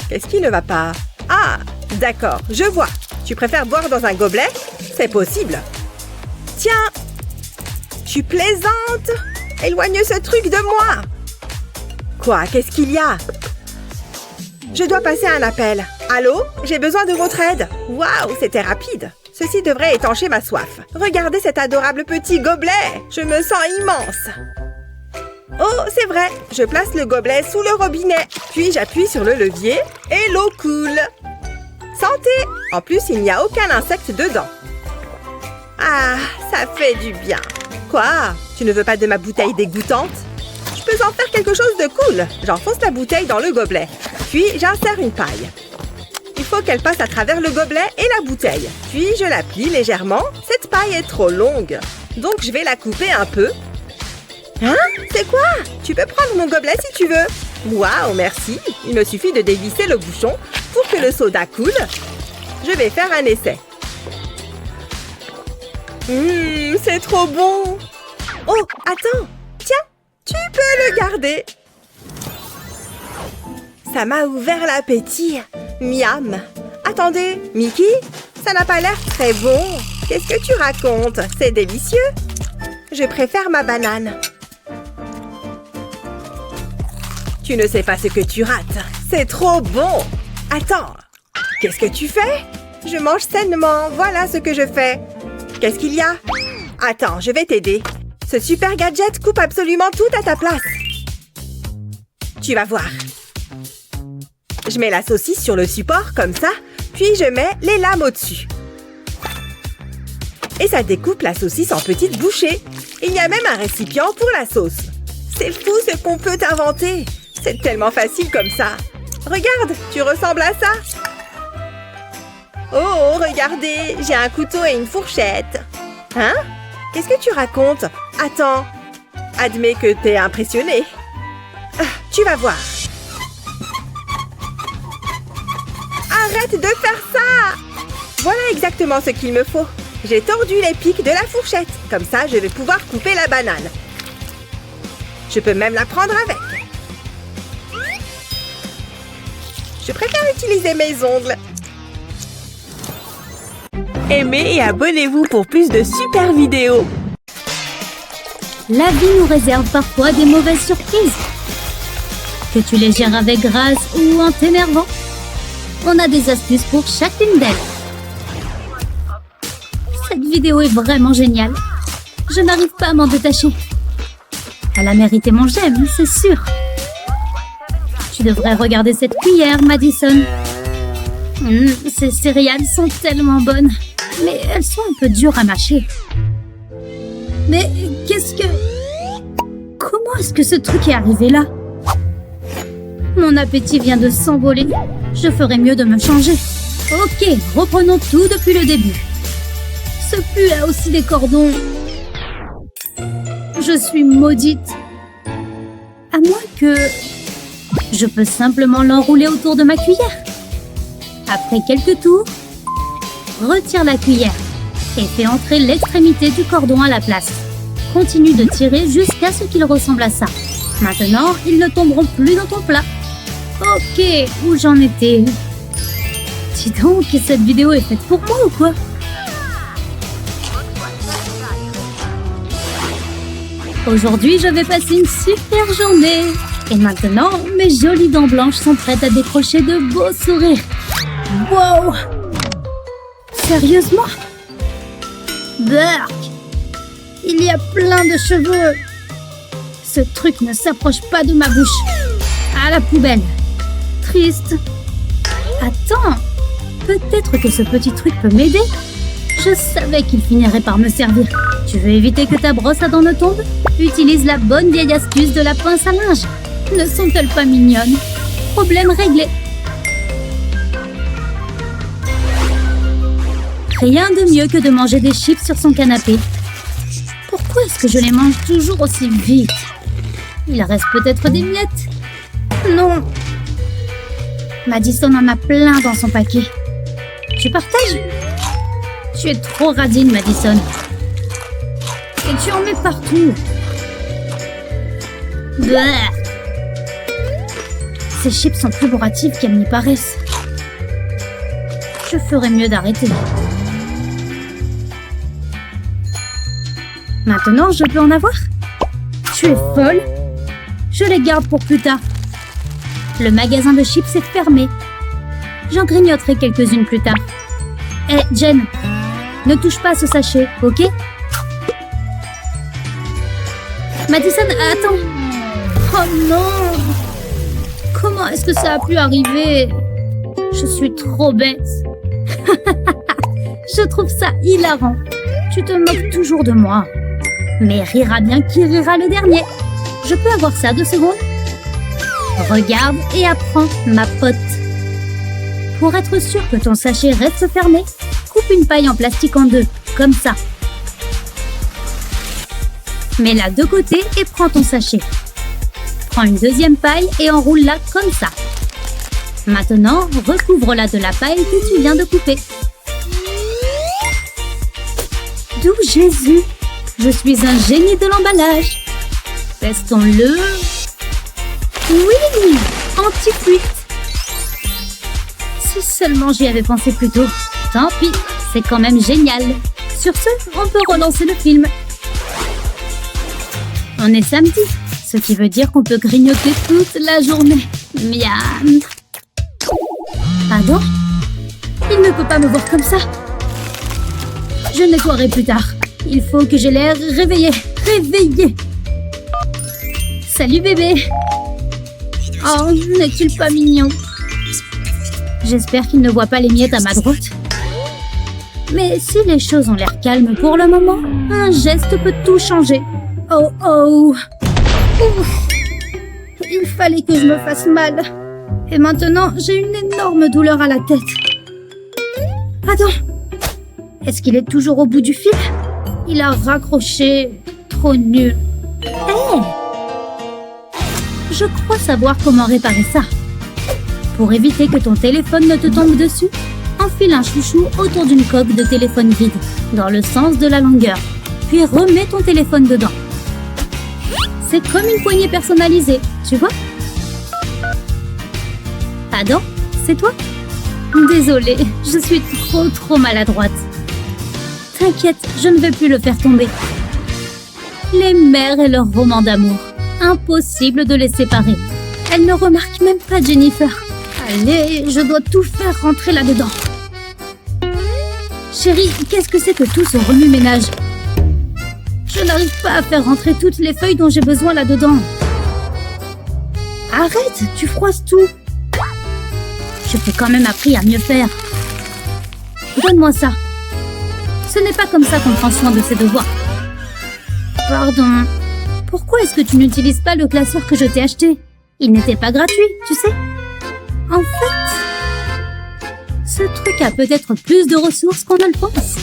Qu'est-ce qui ne va pas? Ah, d'accord, je vois. Tu préfères boire dans un gobelet? C'est possible. Tiens. Tu plaisantes? Éloigne ce truc de moi. Quoi? Qu'est-ce qu'il y a? Je dois passer un appel. Allô? J'ai besoin de votre aide. Waouh, c'était rapide. Ceci devrait étancher ma soif. Regardez cet adorable petit gobelet. Je me sens immense. Oh, c'est vrai. Je place le gobelet sous le robinet. Puis j'appuie sur le levier et l'eau coule. Santé! En plus, il n'y a aucun insecte dedans. Ah, ça fait du bien. Quoi? Tu ne veux pas de ma bouteille dégoûtante? Je peux en faire quelque chose de cool. J'enfonce la bouteille dans le gobelet. Puis, j'insère une paille. Il faut qu'elle passe à travers le gobelet et la bouteille. Puis, je la plie légèrement. Cette paille est trop longue. Donc, je vais la couper un peu. Hein? C'est quoi? Tu peux prendre mon gobelet si tu veux. Waouh, merci. Il me suffit de dévisser le bouchon pour que le soda coule. Je vais faire un essai. C'est trop bon. Oh, attends. Tiens, tu peux le garder. Ça m'a ouvert l'appétit. Miam. Attendez, Mickey, ça n'a pas l'air très bon. Qu'est-ce que tu racontes? C'est délicieux. Je préfère ma banane. Tu ne sais pas ce que tu rates. C'est trop bon. Attends, qu'est-ce que tu fais? Je mange sainement. Voilà ce que je fais. Qu'est-ce qu'il y a? Attends, je vais t'aider. Ce super gadget coupe absolument tout à ta place. Tu vas voir. Je mets la saucisse sur le support, comme ça, puis je mets les lames au-dessus. Et ça découpe la saucisse en petites bouchées. Il y a même un récipient pour la sauce. C'est fou ce qu'on peut inventer. C'est tellement facile comme ça. Regarde, tu ressembles à ça. Oh, regardez, j'ai un couteau et une fourchette. Hein? Qu'est-ce que tu racontes? Attends, admets que t'es impressionné. Ah, tu vas voir. Arrête de faire ça! Voilà exactement ce qu'il me faut. J'ai tordu les pics de la fourchette. Comme ça, je vais pouvoir couper la banane. Je peux même la prendre avec. Je préfère utiliser mes ongles. Aimez et abonnez-vous pour plus de super vidéos.
La vie nous réserve parfois des mauvaises surprises. Que tu les gères avec grâce ou en t'énervant, on a des astuces pour chacune d'elles. Cette vidéo est vraiment géniale. Je n'arrive pas à m'en détacher. Elle a mérité mon j'aime, c'est sûr. Tu devrais regarder cette cuillère, Madison. Ces céréales sont tellement bonnes, mais elles sont un peu dures à mâcher. Mais qu'est-ce que... Comment est-ce que ce truc est arrivé là? Mon appétit vient de s'envoler. Je ferais mieux de me changer. Ok, reprenons tout depuis le début. Ce pull a aussi des cordons. Je suis maudite. À moins que... Je peux simplement l'enrouler autour de ma cuillère. Après quelques tours, retire la cuillère et fais entrer l'extrémité du cordon à la place. Continue de tirer jusqu'à ce qu'il ressemble à ça. Maintenant, ils ne tomberont plus dans ton plat. Ok, où j'en étais? Dis donc, cette vidéo est faite pour moi ou quoi? Aujourd'hui, je vais passer une super journée. Et maintenant, mes jolies dents blanches sont prêtes à décrocher de beaux sourires. Wow! Sérieusement? Burk! Il y a plein de cheveux. Ce truc ne s'approche pas de ma bouche. À la poubelle. Triste. Attends, peut-être que ce petit truc peut m'aider. Je savais qu'il finirait par me servir. Tu veux éviter que ta brosse à dents ne tombe? Utilise la bonne vieille astuce de la pince à linge. Ne sont-elles pas mignonnes? Problème réglé. Rien de mieux que de manger des chips sur son canapé. Pourquoi est-ce que je les mange toujours aussi vite? Il reste peut-être des miettes. Non. Madison en a plein dans son paquet. Tu partages? Tu es trop radine, Madison. Et tu en mets partout. Bleh. Ces chips sont plus bourratives qu'elles n'y paraissent. Je ferais mieux d'arrêter. Maintenant, je peux en avoir? Tu es folle? Je les garde pour plus tard. Le magasin de chips est fermé. J'en grignoterai quelques-unes plus tard. Hé, Jen, ne touche pas à ce sachet, ok? Madison, attends! Oh non! Comment est-ce que ça a pu arriver? Je suis trop bête. Je trouve ça hilarant. Tu te moques toujours de moi. Mais rira bien qui rira le dernier. Je peux avoir ça 2 secondes? Regarde et apprends, ma pote. Pour être sûr que ton sachet reste fermé, coupe une paille en plastique en 2, comme ça. Mets-la de côté et prends ton sachet. Prends une deuxième paille et enroule-la comme ça. Maintenant, recouvre-la de la paille que tu viens de couper. D'où Jésus! Je suis un génie de l'emballage. Testons-le. Oui! Anti-fuite. Si seulement j'y avais pensé plus tôt. Tant pis, c'est quand même génial. Sur ce, on peut relancer le film. On est samedi, ce qui veut dire qu'on peut grignoter toute la journée. Miam! Pardon? Il ne peut pas me voir comme ça. Je nettoierai plus tard. Il faut que j'ai l'air réveillée. Réveillée! Salut bébé! Oh, n'est-il pas mignon? J'espère qu'il ne voit pas les miettes à ma droite. Mais si les choses ont l'air calmes pour le moment, un geste peut tout changer. Oh oh! Ouf. Il fallait que je me fasse mal. Et maintenant, j'ai une énorme douleur à la tête. Attends! Est-ce qu'il est toujours au bout du fil? Il a raccroché. Trop nul. Hé! Je crois savoir comment réparer ça. Pour éviter que ton téléphone ne te tombe dessus, enfile un chouchou autour d'une coque de téléphone vide, dans le sens de la longueur, puis remets ton téléphone dedans. C'est comme une poignée personnalisée, tu vois? Adam, c'est toi? Désolée, je suis trop maladroite. T'inquiète, je ne vais plus le faire tomber. Les mères et leurs romans d'amour. Impossible de les séparer. Elle ne remarque même pas Jennifer. Allez, je dois tout faire rentrer là-dedans. Chérie, qu'est-ce que c'est que tout ce remue-ménage? Je n'arrive pas à faire rentrer toutes les feuilles dont j'ai besoin là-dedans. Arrête, tu froisses tout. Je t'ai quand même appris à mieux faire. Donne-moi ça. Ce n'est pas comme ça qu'on prend soin de ses devoirs. Pardon. Pourquoi est-ce que tu n'utilises pas le classeur que je t'ai acheté? Il n'était pas gratuit, tu sais. En fait, ce truc a peut-être plus de ressources qu'on ne le pense.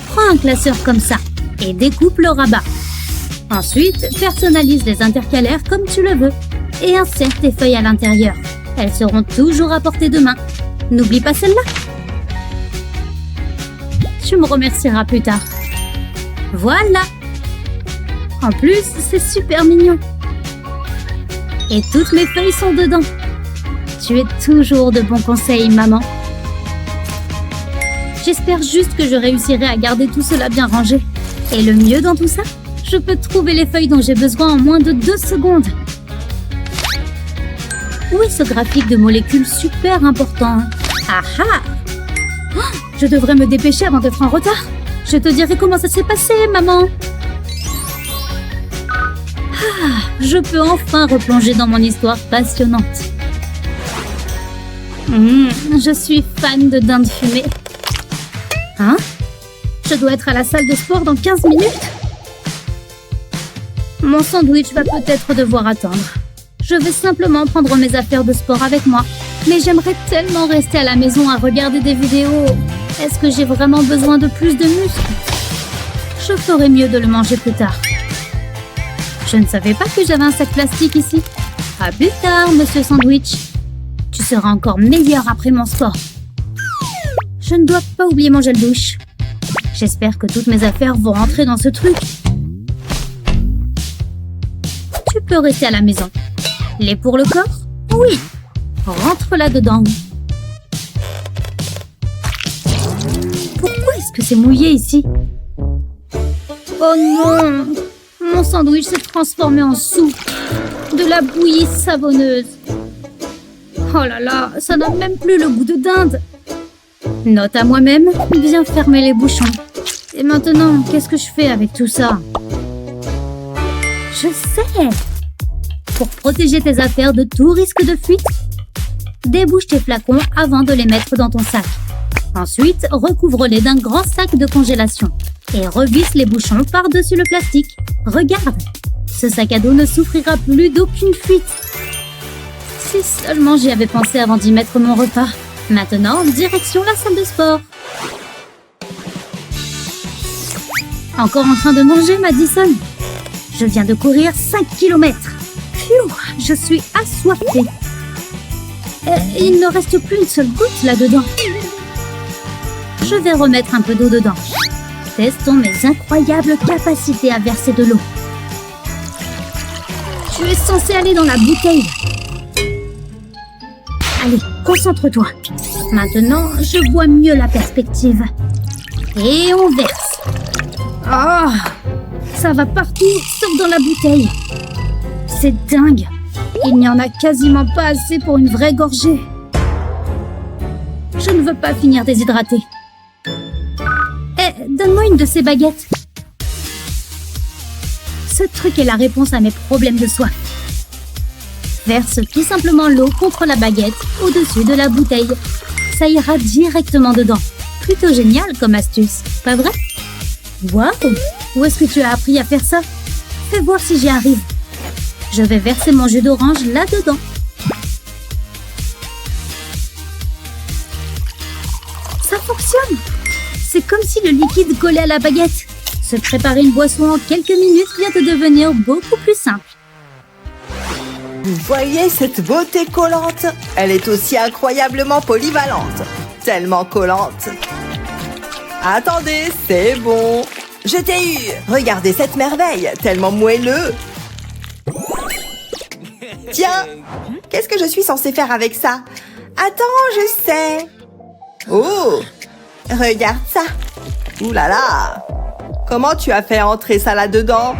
Prends un classeur comme ça et découpe le rabat. Ensuite, personnalise les intercalaires comme tu le veux et insère tes feuilles à l'intérieur. Elles seront toujours à portée de main. N'oublie pas celle-là. Tu me remercieras plus tard. Voilà. En plus, c'est super mignon. Et toutes mes feuilles sont dedans. Tu es toujours de bons conseils, maman. J'espère juste que je réussirai à garder tout cela bien rangé. Et le mieux dans tout ça, je peux trouver les feuilles dont j'ai besoin en moins de 2 secondes. Où est ce graphique de molécules super important? Ah ah! Oh, je devrais me dépêcher avant d'être en retard. Je te dirai comment ça s'est passé, maman. Ah, je peux enfin replonger dans mon histoire passionnante. Je suis fan de dinde fumée. Hein? Je dois être à la salle de sport dans 15 minutes? Mon sandwich va peut-être devoir attendre. Je vais simplement prendre mes affaires de sport avec moi. Mais j'aimerais tellement rester à la maison à regarder des vidéos. Est-ce que j'ai vraiment besoin de plus de muscles? Je ferais mieux de le manger plus tard. Je ne savais pas que j'avais un sac plastique ici. À plus tard, monsieur Sandwich. Tu seras encore meilleur après mon sport. Je ne dois pas oublier mon gel douche. J'espère que toutes mes affaires vont rentrer dans ce truc. Tu peux rester à la maison. Lait pour le corps? Oui. Rentre là-dedans. Pourquoi est-ce que c'est mouillé ici? Oh non! Mon sandwich s'est transformé en soupe. De la bouillie savonneuse. Oh là là, ça n'a même plus le goût de dinde. Note à moi-même, bien fermer les bouchons. Et maintenant, qu'est-ce que je fais avec tout ça? Je sais! Pour protéger tes affaires de tout risque de fuite, débouche tes flacons avant de les mettre dans ton sac. Ensuite, recouvre-les d'un grand sac de congélation et revisse les bouchons par-dessus le plastique. Regarde, ce sac à dos ne souffrira plus d'aucune fuite. Si seulement j'y avais pensé avant d'y mettre mon repas. Maintenant, direction la salle de sport. Encore en train de manger, Madison? Je viens de courir 5 km. Pfiou, je suis assoiffée. Il ne reste plus une seule goutte là-dedans. Je vais remettre un peu d'eau dedans. Testons mes incroyables capacités à verser de l'eau. Tu es censé aller dans la bouteille. Allez, concentre-toi. Maintenant, je vois mieux la perspective. Et on verse. Ah, ça va partout, sauf dans la bouteille. C'est dingue. Il n'y en a quasiment pas assez pour une vraie gorgée. Je ne veux pas finir déshydraté. Donne-moi une de ces baguettes. Ce truc est la réponse à mes problèmes de soif. Verse tout simplement l'eau contre la baguette au-dessus de la bouteille. Ça ira directement dedans. Plutôt génial comme astuce, pas vrai? Waouh! Où est-ce que tu as appris à faire ça? Fais voir si j'y arrive. Je vais verser mon jus d'orange là-dedans. Ça fonctionne! C'est comme si le liquide collait à la baguette. Se préparer une boisson en quelques minutes vient de devenir beaucoup plus simple.
Vous voyez cette beauté collante? Elle est aussi incroyablement polyvalente. Tellement collante. Attendez, c'est bon. Je t'ai eu. Regardez cette merveille, tellement moelleux. Tiens, qu'est-ce que je suis censée faire avec ça? Attends, je sais. Oh, regarde ça. Ouh là là. Comment tu as fait entrer ça là-dedans?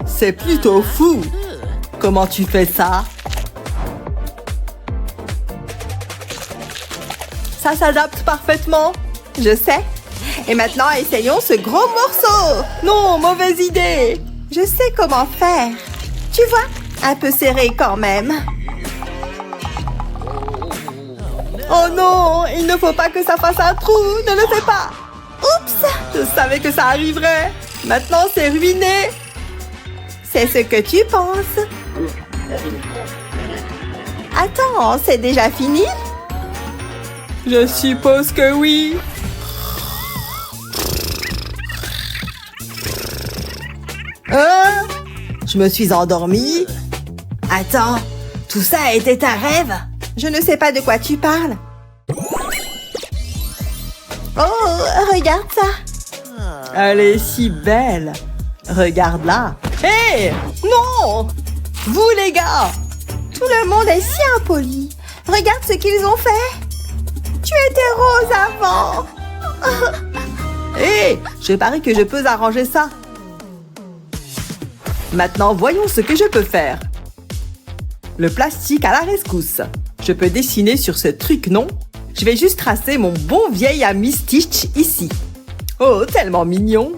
C'est plutôt fou. Comment tu fais ça? Ça s'adapte parfaitement. Je sais. Et maintenant, essayons ce gros morceau. Non, mauvaise idée. Je sais comment faire. Tu vois, un peu serré quand même. Oh non, il ne faut pas que ça fasse un trou. Ne le fais pas. Oups, je savais que ça arriverait. Maintenant, c'est ruiné. C'est ce que tu penses. Attends, c'est déjà fini? Je suppose que oui. Je me suis endormie. Attends, tout ça était un rêve? Je ne sais pas de quoi tu parles. Oh, regarde ça. Elle est si belle. Regarde-la. Hé, non! Vous, les gars! Tout le monde est si impoli. Regarde ce qu'ils ont fait. Tu étais rose avant. Hé, je parie que je peux arranger ça. Maintenant, voyons ce que je peux faire. Le plastique à la rescousse. Je peux dessiner sur ce truc, non? Je vais juste tracer mon bon vieil ami Stitch ici. Oh, tellement mignon.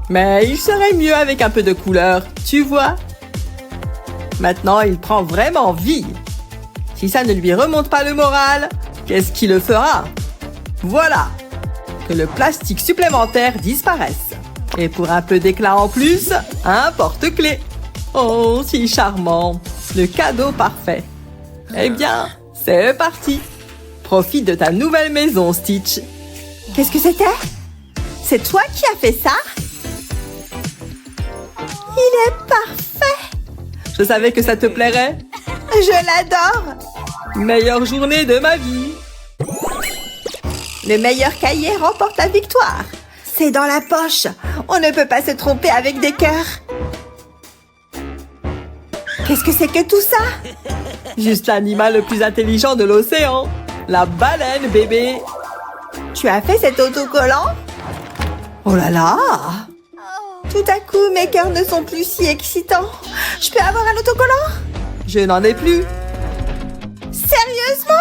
Mais il serait mieux avec un peu de couleur, tu vois? Maintenant, il prend vraiment vie. Si ça ne lui remonte pas le moral, qu'est-ce qu'il le fera? Voilà. Que le plastique supplémentaire disparaisse. Et pour un peu d'éclat en plus, un porte-clés. Oh, si charmant. Le cadeau parfait. Eh bien, c'est parti. Profite de ta nouvelle maison, Stitch. Qu'est-ce que c'était? C'est toi qui as fait ça? Il est parfait. Je savais que ça te plairait. Je l'adore. Meilleure journée de ma vie. Le meilleur cahier remporte la victoire. C'est dans la poche. On ne peut pas se tromper avec des cœurs. Qu'est-ce que c'est que tout ça? Juste l'animal le plus intelligent de l'océan. La baleine, bébé. Tu as fait cet autocollant? Oh là là! Tout à coup, mes cœurs ne sont plus si excitants. Je peux avoir un autocollant? Je n'en ai plus. Sérieusement?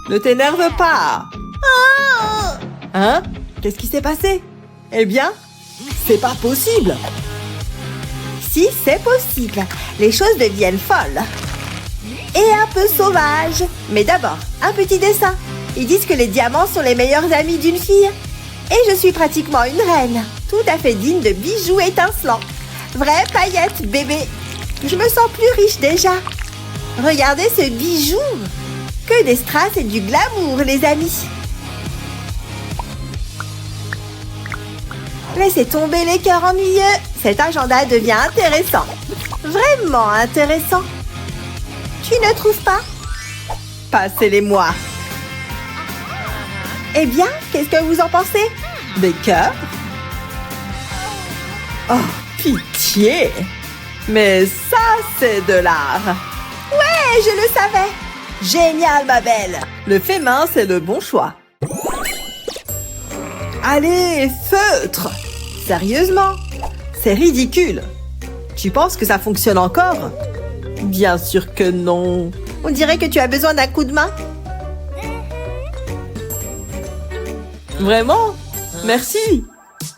Ne t'énerve pas. Oh! Hein? Qu'est-ce qui s'est passé? Eh bien, c'est pas possible. Si, c'est possible. Les choses deviennent folles.
et un peu sauvage. Mais d'abord, un petit dessin. Ils disent que les diamants sont les meilleurs amis d'une fille. Et je suis pratiquement une reine, tout à fait digne de bijoux étincelants. Vraie paillette, bébé. Je me sens plus riche déjà. Regardez ce bijou. Que des strass et du glamour, les amis. Laissez tomber les cœurs ennuyeux. Cet agenda devient intéressant. Vraiment intéressant. Tu ne trouves pas?
Passez-les-moi.
Eh bien, qu'est-ce que vous en pensez?
Des cœurs? Oh, pitié! Mais ça, c'est de l'art.
Ouais, je le savais. Génial, ma belle.
Le fait main, c'est le bon choix. Allez, feutre! Sérieusement? C'est ridicule. Tu penses que ça fonctionne encore? Bien sûr que non.
On dirait que tu as besoin d'un coup de main.
Vraiment? Merci.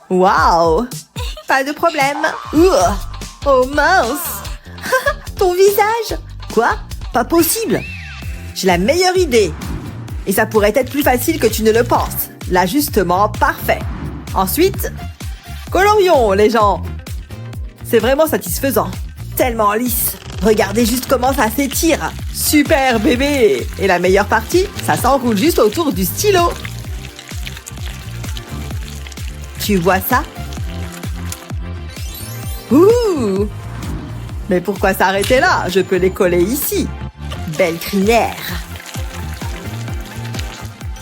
Waouh!
Pas de problème.
Oh mince!
Ton visage.
Quoi? Pas possible! J'ai la meilleure idée. Et ça pourrait être plus facile que tu ne le penses. L'ajustement parfait. Ensuite, colorions les gens. C'est vraiment satisfaisant. Tellement lisse. Regardez juste comment ça s'étire. Super bébé! Et la meilleure partie, ça s'enroule juste autour du stylo. Tu vois ça? Ouh! Mais pourquoi s'arrêter là? Je peux les coller ici. Belle crinière.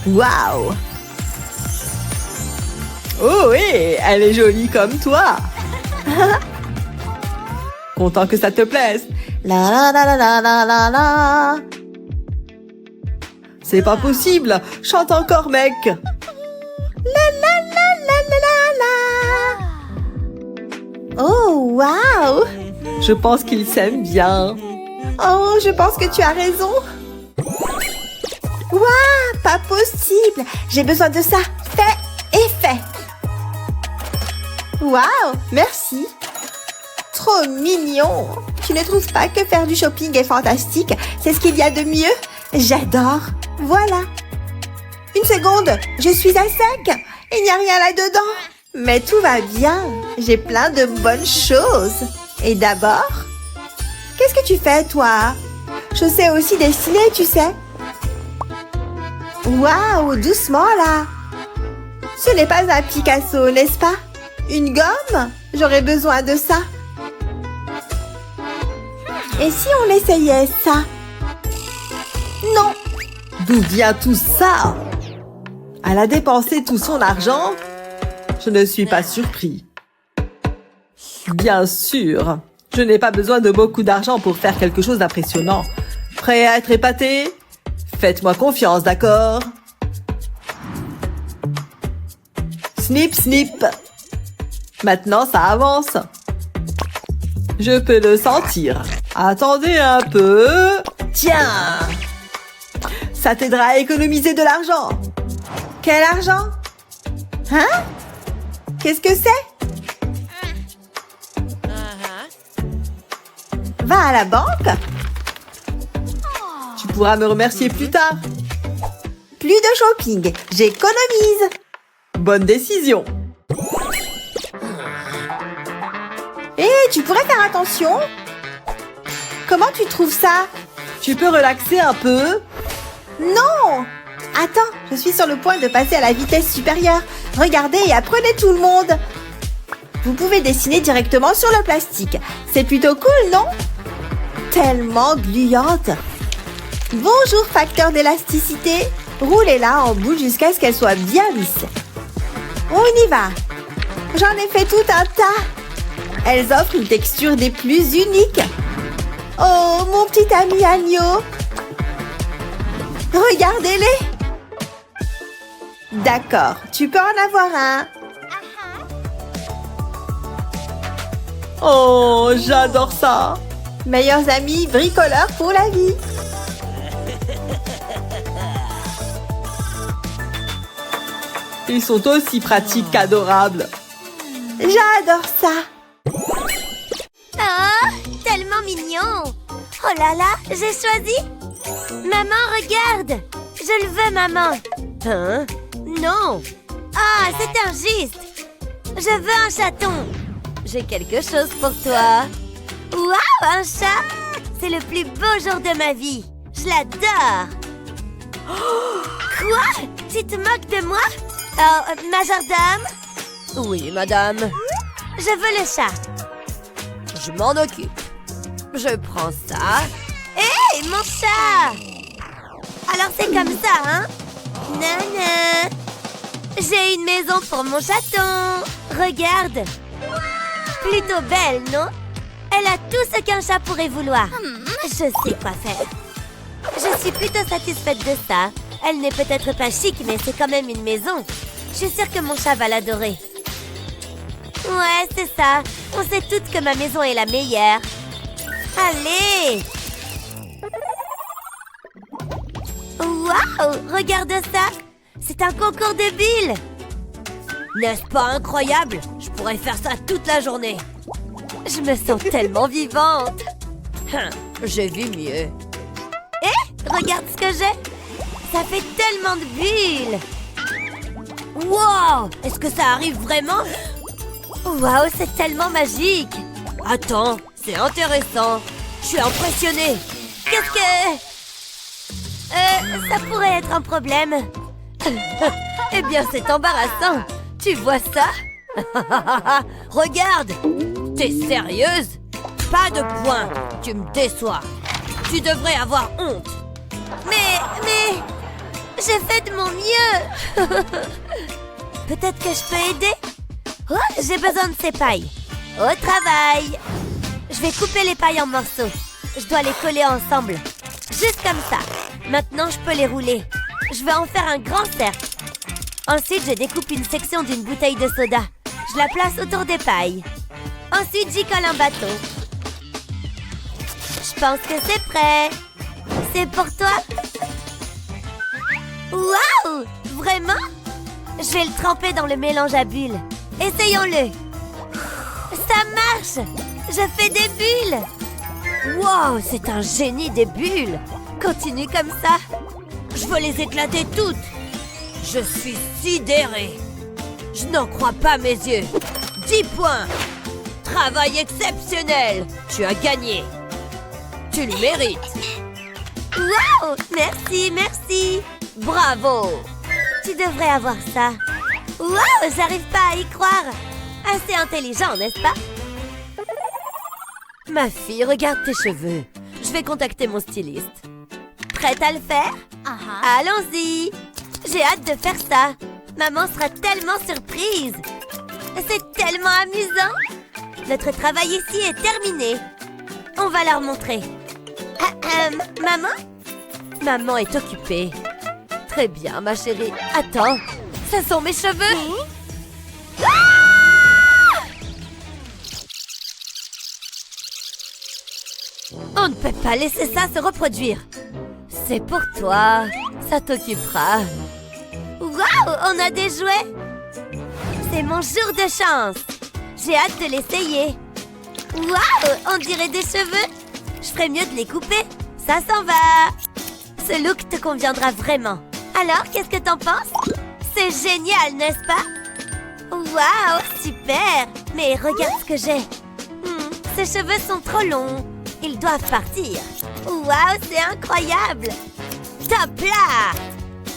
Waouh! Oh oui, elle est jolie comme toi. Content que ça te plaise.
La la la la la la la.
C'est pas possible. Chante encore, mec.
La la la la la la la. Oh, waouh!
Je pense qu'ils s'aiment bien.
Oh, je pense que tu as raison. Waouh, pas possible. J'ai besoin de ça. Fait et fait. Waouh, merci. Trop mignon. Tu ne trouves pas que faire du shopping est fantastique? C'est ce qu'il y a de mieux. J'adore. Voilà. Une seconde, je suis à sec. Il n'y a rien là-dedans. Mais tout va bien. J'ai plein de bonnes choses. Et d'abord, qu'est-ce que tu fais, toi? Je sais aussi dessiner, tu sais. Waouh, doucement là. Ce n'est pas un Picasso, n'est-ce pas? Une gomme? J'aurais besoin de ça. Et si on essayait ça? Non.
D'où vient tout ça? Elle a dépensé tout son argent? Je ne suis pas surpris. Bien sûr. Je n'ai pas besoin de beaucoup d'argent pour faire quelque chose d'impressionnant. Prêt à être épaté? Faites-moi confiance, d'accord? Snip, snip. Maintenant, ça avance. Je peux le sentir. Attendez un peu. Tiens! Ça t'aidera à économiser de l'argent.
Quel argent? Hein? Qu'est-ce que c'est? Va à la banque?
Tu pourras me remercier plus tard.
Plus de shopping, j'économise.
Bonne décision.
Et tu pourrais faire attention? Comment tu trouves ça?
Tu peux relaxer un peu?
Non! Attends, je suis sur le point de passer à la vitesse supérieure. Regardez et apprenez tout le monde. Vous pouvez dessiner directement sur le plastique. C'est plutôt cool, non? Tellement gluante. Bonjour, facteur d'élasticité. Roulez-la en boule jusqu'à ce qu'elle soit bien lisse. On y va. J'en ai fait tout un tas. Elles offrent une texture des plus uniques. Oh, mon petit ami agneau. Regardez-les. D'accord, tu peux en avoir un.
Oh, j'adore ça.
Meilleurs amis bricoleurs pour la vie.
Ils sont aussi pratiques qu'adorables.
J'adore ça.
Oh, tellement mignon.
Oh là là, j'ai choisi. Maman, regarde. Je le veux, maman.
Hein? Non!
Ah, c'est injuste. Je veux un chaton.
J'ai quelque chose pour toi.
Waouh, un chat. C'est le plus beau jour de ma vie. Je l'adore. Quoi? Tu te moques de moi? Oh, majordome?
Oui, madame.
Je veux le chat.
Je m'en occupe. Je prends ça.
Hé, mon chat! Alors c'est comme ça, hein? Nana! J'ai une maison pour mon chaton! Regarde! Plutôt belle, non? Elle a tout ce qu'un chat pourrait vouloir. Je sais quoi faire. Je suis plutôt satisfaite de ça. Elle n'est peut-être pas chic, mais c'est quand même une maison. Je suis sûre que mon chat va l'adorer. Ouais, c'est ça. On sait toutes que ma maison est la meilleure. Allez! Waouh! Regarde ça! C'est un concours de bulles!
N'est-ce pas incroyable? Je pourrais faire ça toute la journée. Je me sens tellement vivante. J'ai vu mieux.
Regarde ce que j'ai! Ça fait tellement de bulles!
Wow! Est-ce que ça arrive vraiment?
Waouh, c'est tellement magique!
Attends, c'est intéressant. Je suis impressionnée.
Qu'est-ce que... ça pourrait être un problème.
Eh bien, c'est embarrassant. Tu vois ça? Regarde! T'es sérieuse? Pas de points. Tu me déçois. Tu devrais avoir honte.
Mais... J'ai fait de mon mieux! Peut-être que je peux aider? Oh, j'ai besoin de ces pailles. Au travail! Je vais couper les pailles en morceaux. Je dois les coller ensemble. Juste comme ça. Maintenant, je peux les rouler. Je vais en faire un grand cercle. Ensuite, je découpe une section d'une bouteille de soda. Je la place autour des pailles. Ensuite, j'y colle un bâton. Je pense que c'est prêt. C'est pour toi? Waouh! Vraiment? Je vais le tremper dans le mélange à bulles. Essayons-le. Ça marche! Je fais des bulles!
Wow, c'est un génie des bulles. Continue comme ça. Je veux les éclater toutes. Je suis sidérée. Je n'en crois pas mes yeux. 10 points. Travail exceptionnel. Tu as gagné. Tu le mérites.
Waouh! Merci, merci!
Bravo.
Tu devrais avoir ça. Waouh! J'arrive pas à y croire. Assez intelligent, n'est-ce pas?
Ma fille, regarde tes cheveux. Je vais contacter mon styliste.
Prête à le faire? Allons-y! J'ai hâte de faire ça. Maman sera tellement surprise. C'est tellement amusant. Notre travail ici est terminé. On va leur montrer. Maman?
Maman est occupée. Très bien, ma chérie. Attends, ce sont mes cheveux. On ne peut pas laisser ça se reproduire. C'est pour toi. Ça t'occupera.
Waouh! On a des jouets! C'est mon jour de chance! J'ai hâte de l'essayer! Waouh! On dirait des cheveux! Je ferais mieux de les couper! Ça s'en va! Ce look te conviendra vraiment! Alors, qu'est-ce que t'en penses? C'est génial, n'est-ce pas? Waouh! Super! Mais regarde ce que j'ai! Ces cheveux sont trop longs! Ils doivent partir! Waouh! C'est incroyable! Top là!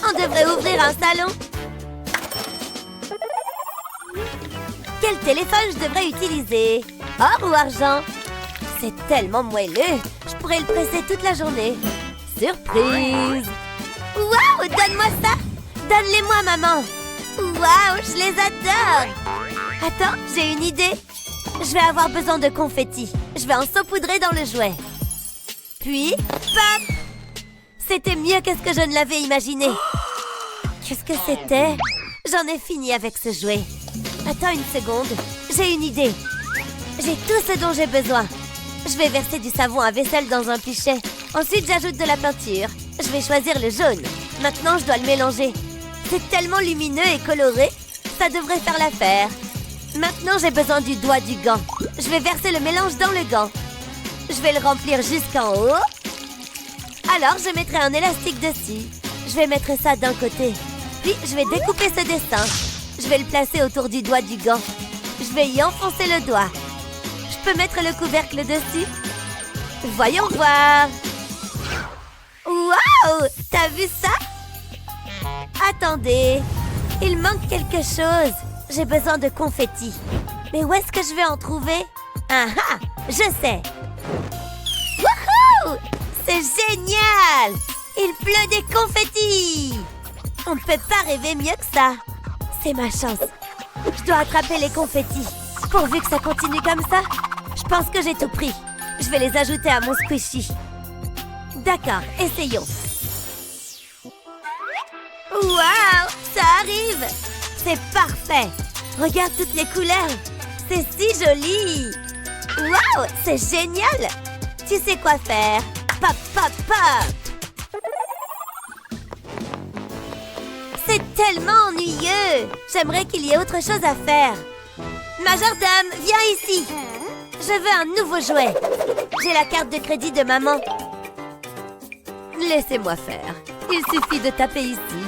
On devrait ouvrir un salon. Quel téléphone je devrais utiliser? Or ou argent? C'est tellement moelleux. Je pourrais le presser toute la journée. Surprise! Waouh! Donne-moi ça! Donne-les-moi, maman! Waouh! Je les adore! Attends, j'ai une idée. Je vais avoir besoin de confetti. Je vais en saupoudrer dans le jouet. Puis, pop! C'était mieux que ce que je ne l'avais imaginé. Qu'est-ce que c'était? J'en ai fini avec ce jouet. Attends une seconde. J'ai une idée. J'ai tout ce dont j'ai besoin. Je vais verser du savon à vaisselle dans un pichet. Ensuite, j'ajoute de la peinture. Je vais choisir le jaune. Maintenant, je dois le mélanger. C'est tellement lumineux et coloré. Ça devrait faire l'affaire. Maintenant, j'ai besoin du doigt du gant. Je vais verser le mélange dans le gant.
Je vais le remplir jusqu'en haut. Alors, je mettrai un élastique dessus. Je vais mettre ça d'un côté. Puis, je vais découper ce dessin. Je vais le placer autour du doigt du gant. Je vais y enfoncer le doigt. Je peux mettre le couvercle dessus? Voyons voir. Waouh! T'as vu ça? Attendez. Il manque quelque chose. J'ai besoin de confettis. Mais où est-ce que je vais en trouver? Ah ah! Je sais! Wouhou! C'est génial! Il pleut des confettis! On ne peut pas rêver mieux que ça. C'est ma chance. Je dois attraper les confettis. Pourvu que ça continue comme ça, je pense que j'ai tout pris. Je vais les ajouter à mon squishy. D'accord, essayons. Waouh! Ça arrive! C'est parfait! Regarde toutes les couleurs! C'est si joli! Waouh! C'est génial! Tu sais quoi faire? Pop, pop, pop! C'est tellement ennuyeux! J'aimerais qu'il y ait autre chose à faire. Majordome, viens ici! Je veux un nouveau jouet. J'ai la carte de crédit de maman. Laissez-moi faire. Il suffit de taper ici.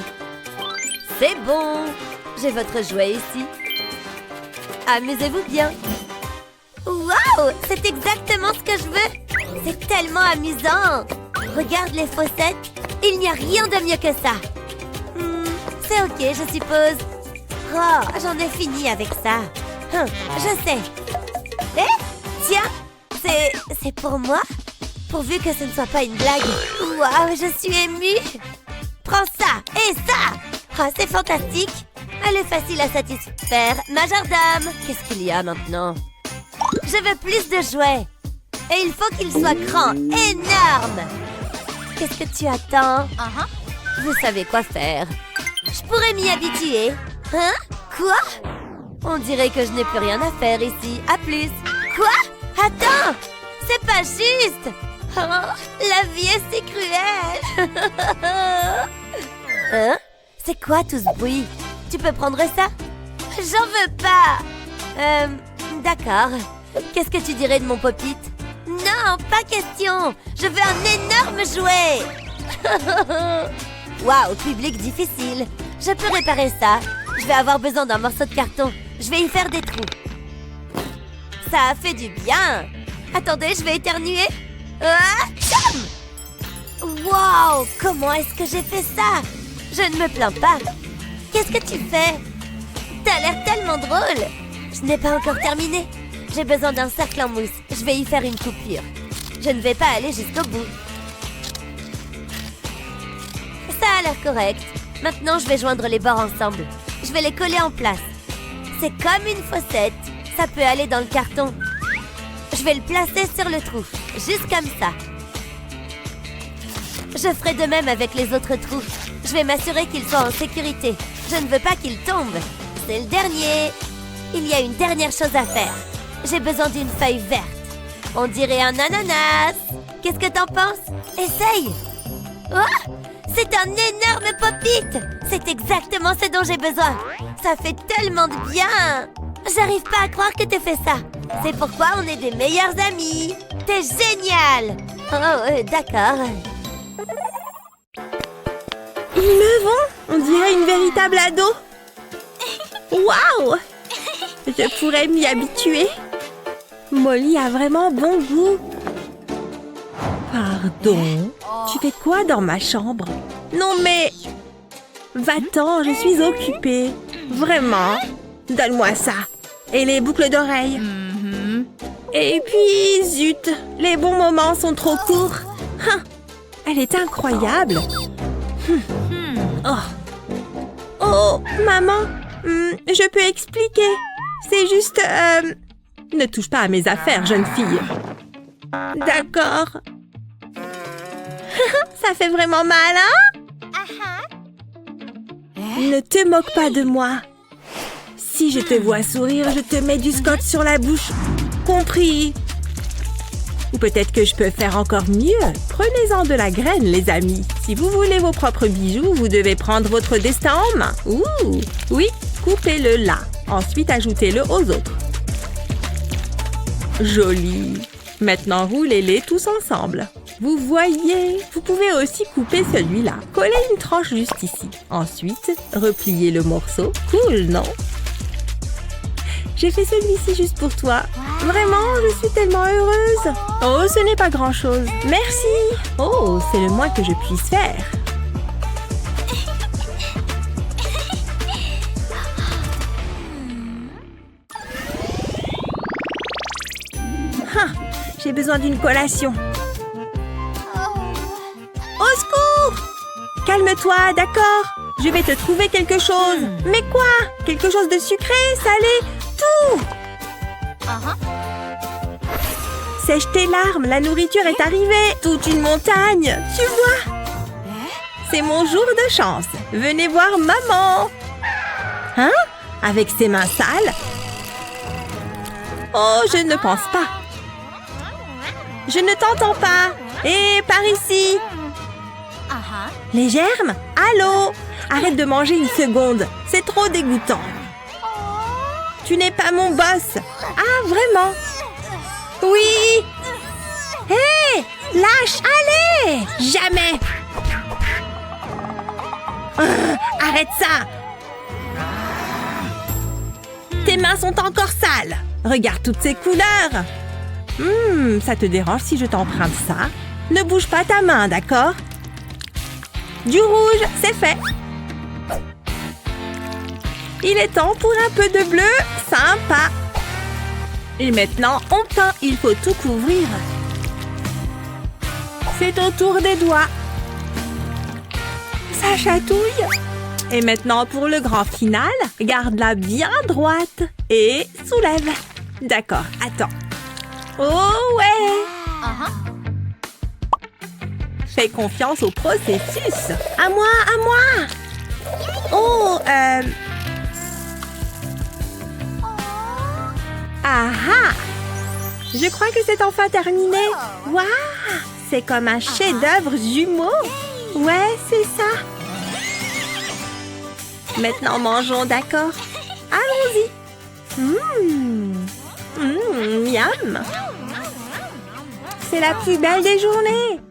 C'est bon. J'ai votre jouet ici. Amusez-vous bien. Waouh! C'est exactement ce que je veux. C'est tellement amusant. Regarde les fossettes. Il n'y a rien de mieux que ça. C'est ok, je suppose. Oh, j'en ai fini avec ça. Je sais. Tiens, c'est pour moi? Pourvu que ce ne soit pas une blague. Waouh, je suis émue. Prends ça et ça. Oh, c'est fantastique. Elle est facile à satisfaire. Majordome, qu'est-ce qu'il y a maintenant? Je veux plus de jouets. Et il faut qu'ils soient grands, énormes. Qu'est-ce que tu attends? Vous savez quoi faire. Je pourrais m'y habituer. Hein? Quoi? On dirait que je n'ai plus rien à faire ici. À plus. Quoi? Attends! C'est pas juste! Oh, la vie est si cruelle! Hein? C'est quoi tout ce bruit? Tu peux prendre ça? J'en veux pas! D'accord. Qu'est-ce que tu dirais de mon pop-it? Non, pas question! Je veux un énorme jouet! Waouh, public difficile! Je peux réparer ça. Je vais avoir besoin d'un morceau de carton. Je vais y faire des trous. Ça a fait du bien! Attendez, je vais éternuer. Ah, wow! Comment est-ce que j'ai fait ça? Je ne me plains pas. Qu'est-ce que tu fais? T'as l'air tellement drôle. Je n'ai pas encore terminé. J'ai besoin d'un cercle en mousse. Je vais y faire une coupure. Je ne vais pas aller jusqu'au bout. Ça a l'air correct. Maintenant, je vais joindre les bords ensemble. Je vais les coller en place. C'est comme une fossette. Ça peut aller dans le carton. Je vais le placer sur le trou, juste comme ça. Je ferai de même avec les autres trous. Je vais m'assurer qu'ils soient en sécurité. Je ne veux pas qu'ils tombent. C'est le dernier. Il y a une dernière chose à faire. J'ai besoin d'une feuille verte. On dirait un ananas. Qu'est-ce que t'en penses? Essaye. Oh! C'est un énorme pop-it. C'est exactement ce dont j'ai besoin. Ça fait tellement de bien. J'arrive pas à croire que t'aies fait ça. C'est pourquoi on est des meilleurs amis. T'es génial. Oh, d'accord.
Il me vend. On dirait une véritable ado. Waouh! Je pourrais m'y habituer. Molly a vraiment bon goût. Pardon? Tu fais quoi dans ma chambre? Non mais... Va-t'en, je suis occupée. Vraiment? Donne-moi ça. Et les boucles d'oreilles. Et puis, zut, les bons moments sont trop courts. Elle est incroyable. Oh, maman, je peux expliquer. C'est juste... Ne touche pas à mes affaires, jeune fille. D'accord. Ça fait vraiment mal, hein? Ne te moque pas de moi. Si je te vois sourire, je te mets du scotch sur la bouche. Compris? Ou peut-être que je peux faire encore mieux. Prenez-en de la graine, les amis. Si vous voulez vos propres bijoux, vous devez prendre votre destin en main. Ouh! Oui, coupez-le là. Ensuite, ajoutez-le aux autres. Joli.
Maintenant, roulez-les tous ensemble. Vous voyez, vous pouvez aussi couper celui-là. Collez une tranche juste ici. Ensuite, repliez le morceau. Cool, non? J'ai fait celui-ci juste pour toi. Vraiment, je suis tellement heureuse. Oh, ce n'est pas grand-chose. Merci. Oh, c'est le moins que je puisse faire. J'ai besoin d'une collation. Au secours! Calme-toi, d'accord? Je vais te trouver quelque chose. Mais quoi? Quelque chose de sucré, salé, tout! Sèche tes larmes, la nourriture est arrivée. Toute une montagne, tu vois? C'est mon jour de chance. Venez voir maman. Hein? Avec ses mains sales? Oh, je ne pense pas. Je ne t'entends pas. Hé, par ici. Les germes? Allô? Arrête de manger une seconde. C'est trop dégoûtant. Tu n'es pas mon boss. Ah, vraiment? Oui. Hé, lâche, allez. Jamais. Arrête ça. Tes mains sont encore sales. Regarde toutes ces couleurs. Ça te dérange si je t'emprunte ça? Ne bouge pas ta main, d'accord? Du rouge, c'est fait. Il est temps pour un peu de bleu. Sympa. Et maintenant, on peint. Il faut tout couvrir. C'est au tour des doigts. Ça chatouille. Et maintenant, pour le grand final, garde-la bien droite. Et soulève. D'accord, attends. Oh ouais! Fais confiance au processus. À moi, à moi! Oh, Ah! Je crois que c'est enfin terminé. Waouh! C'est comme un chef-d'œuvre jumeau. Ouais, c'est ça. Maintenant, mangeons, d'accord? Allons-y. Miam! C'est la plus belle des journées.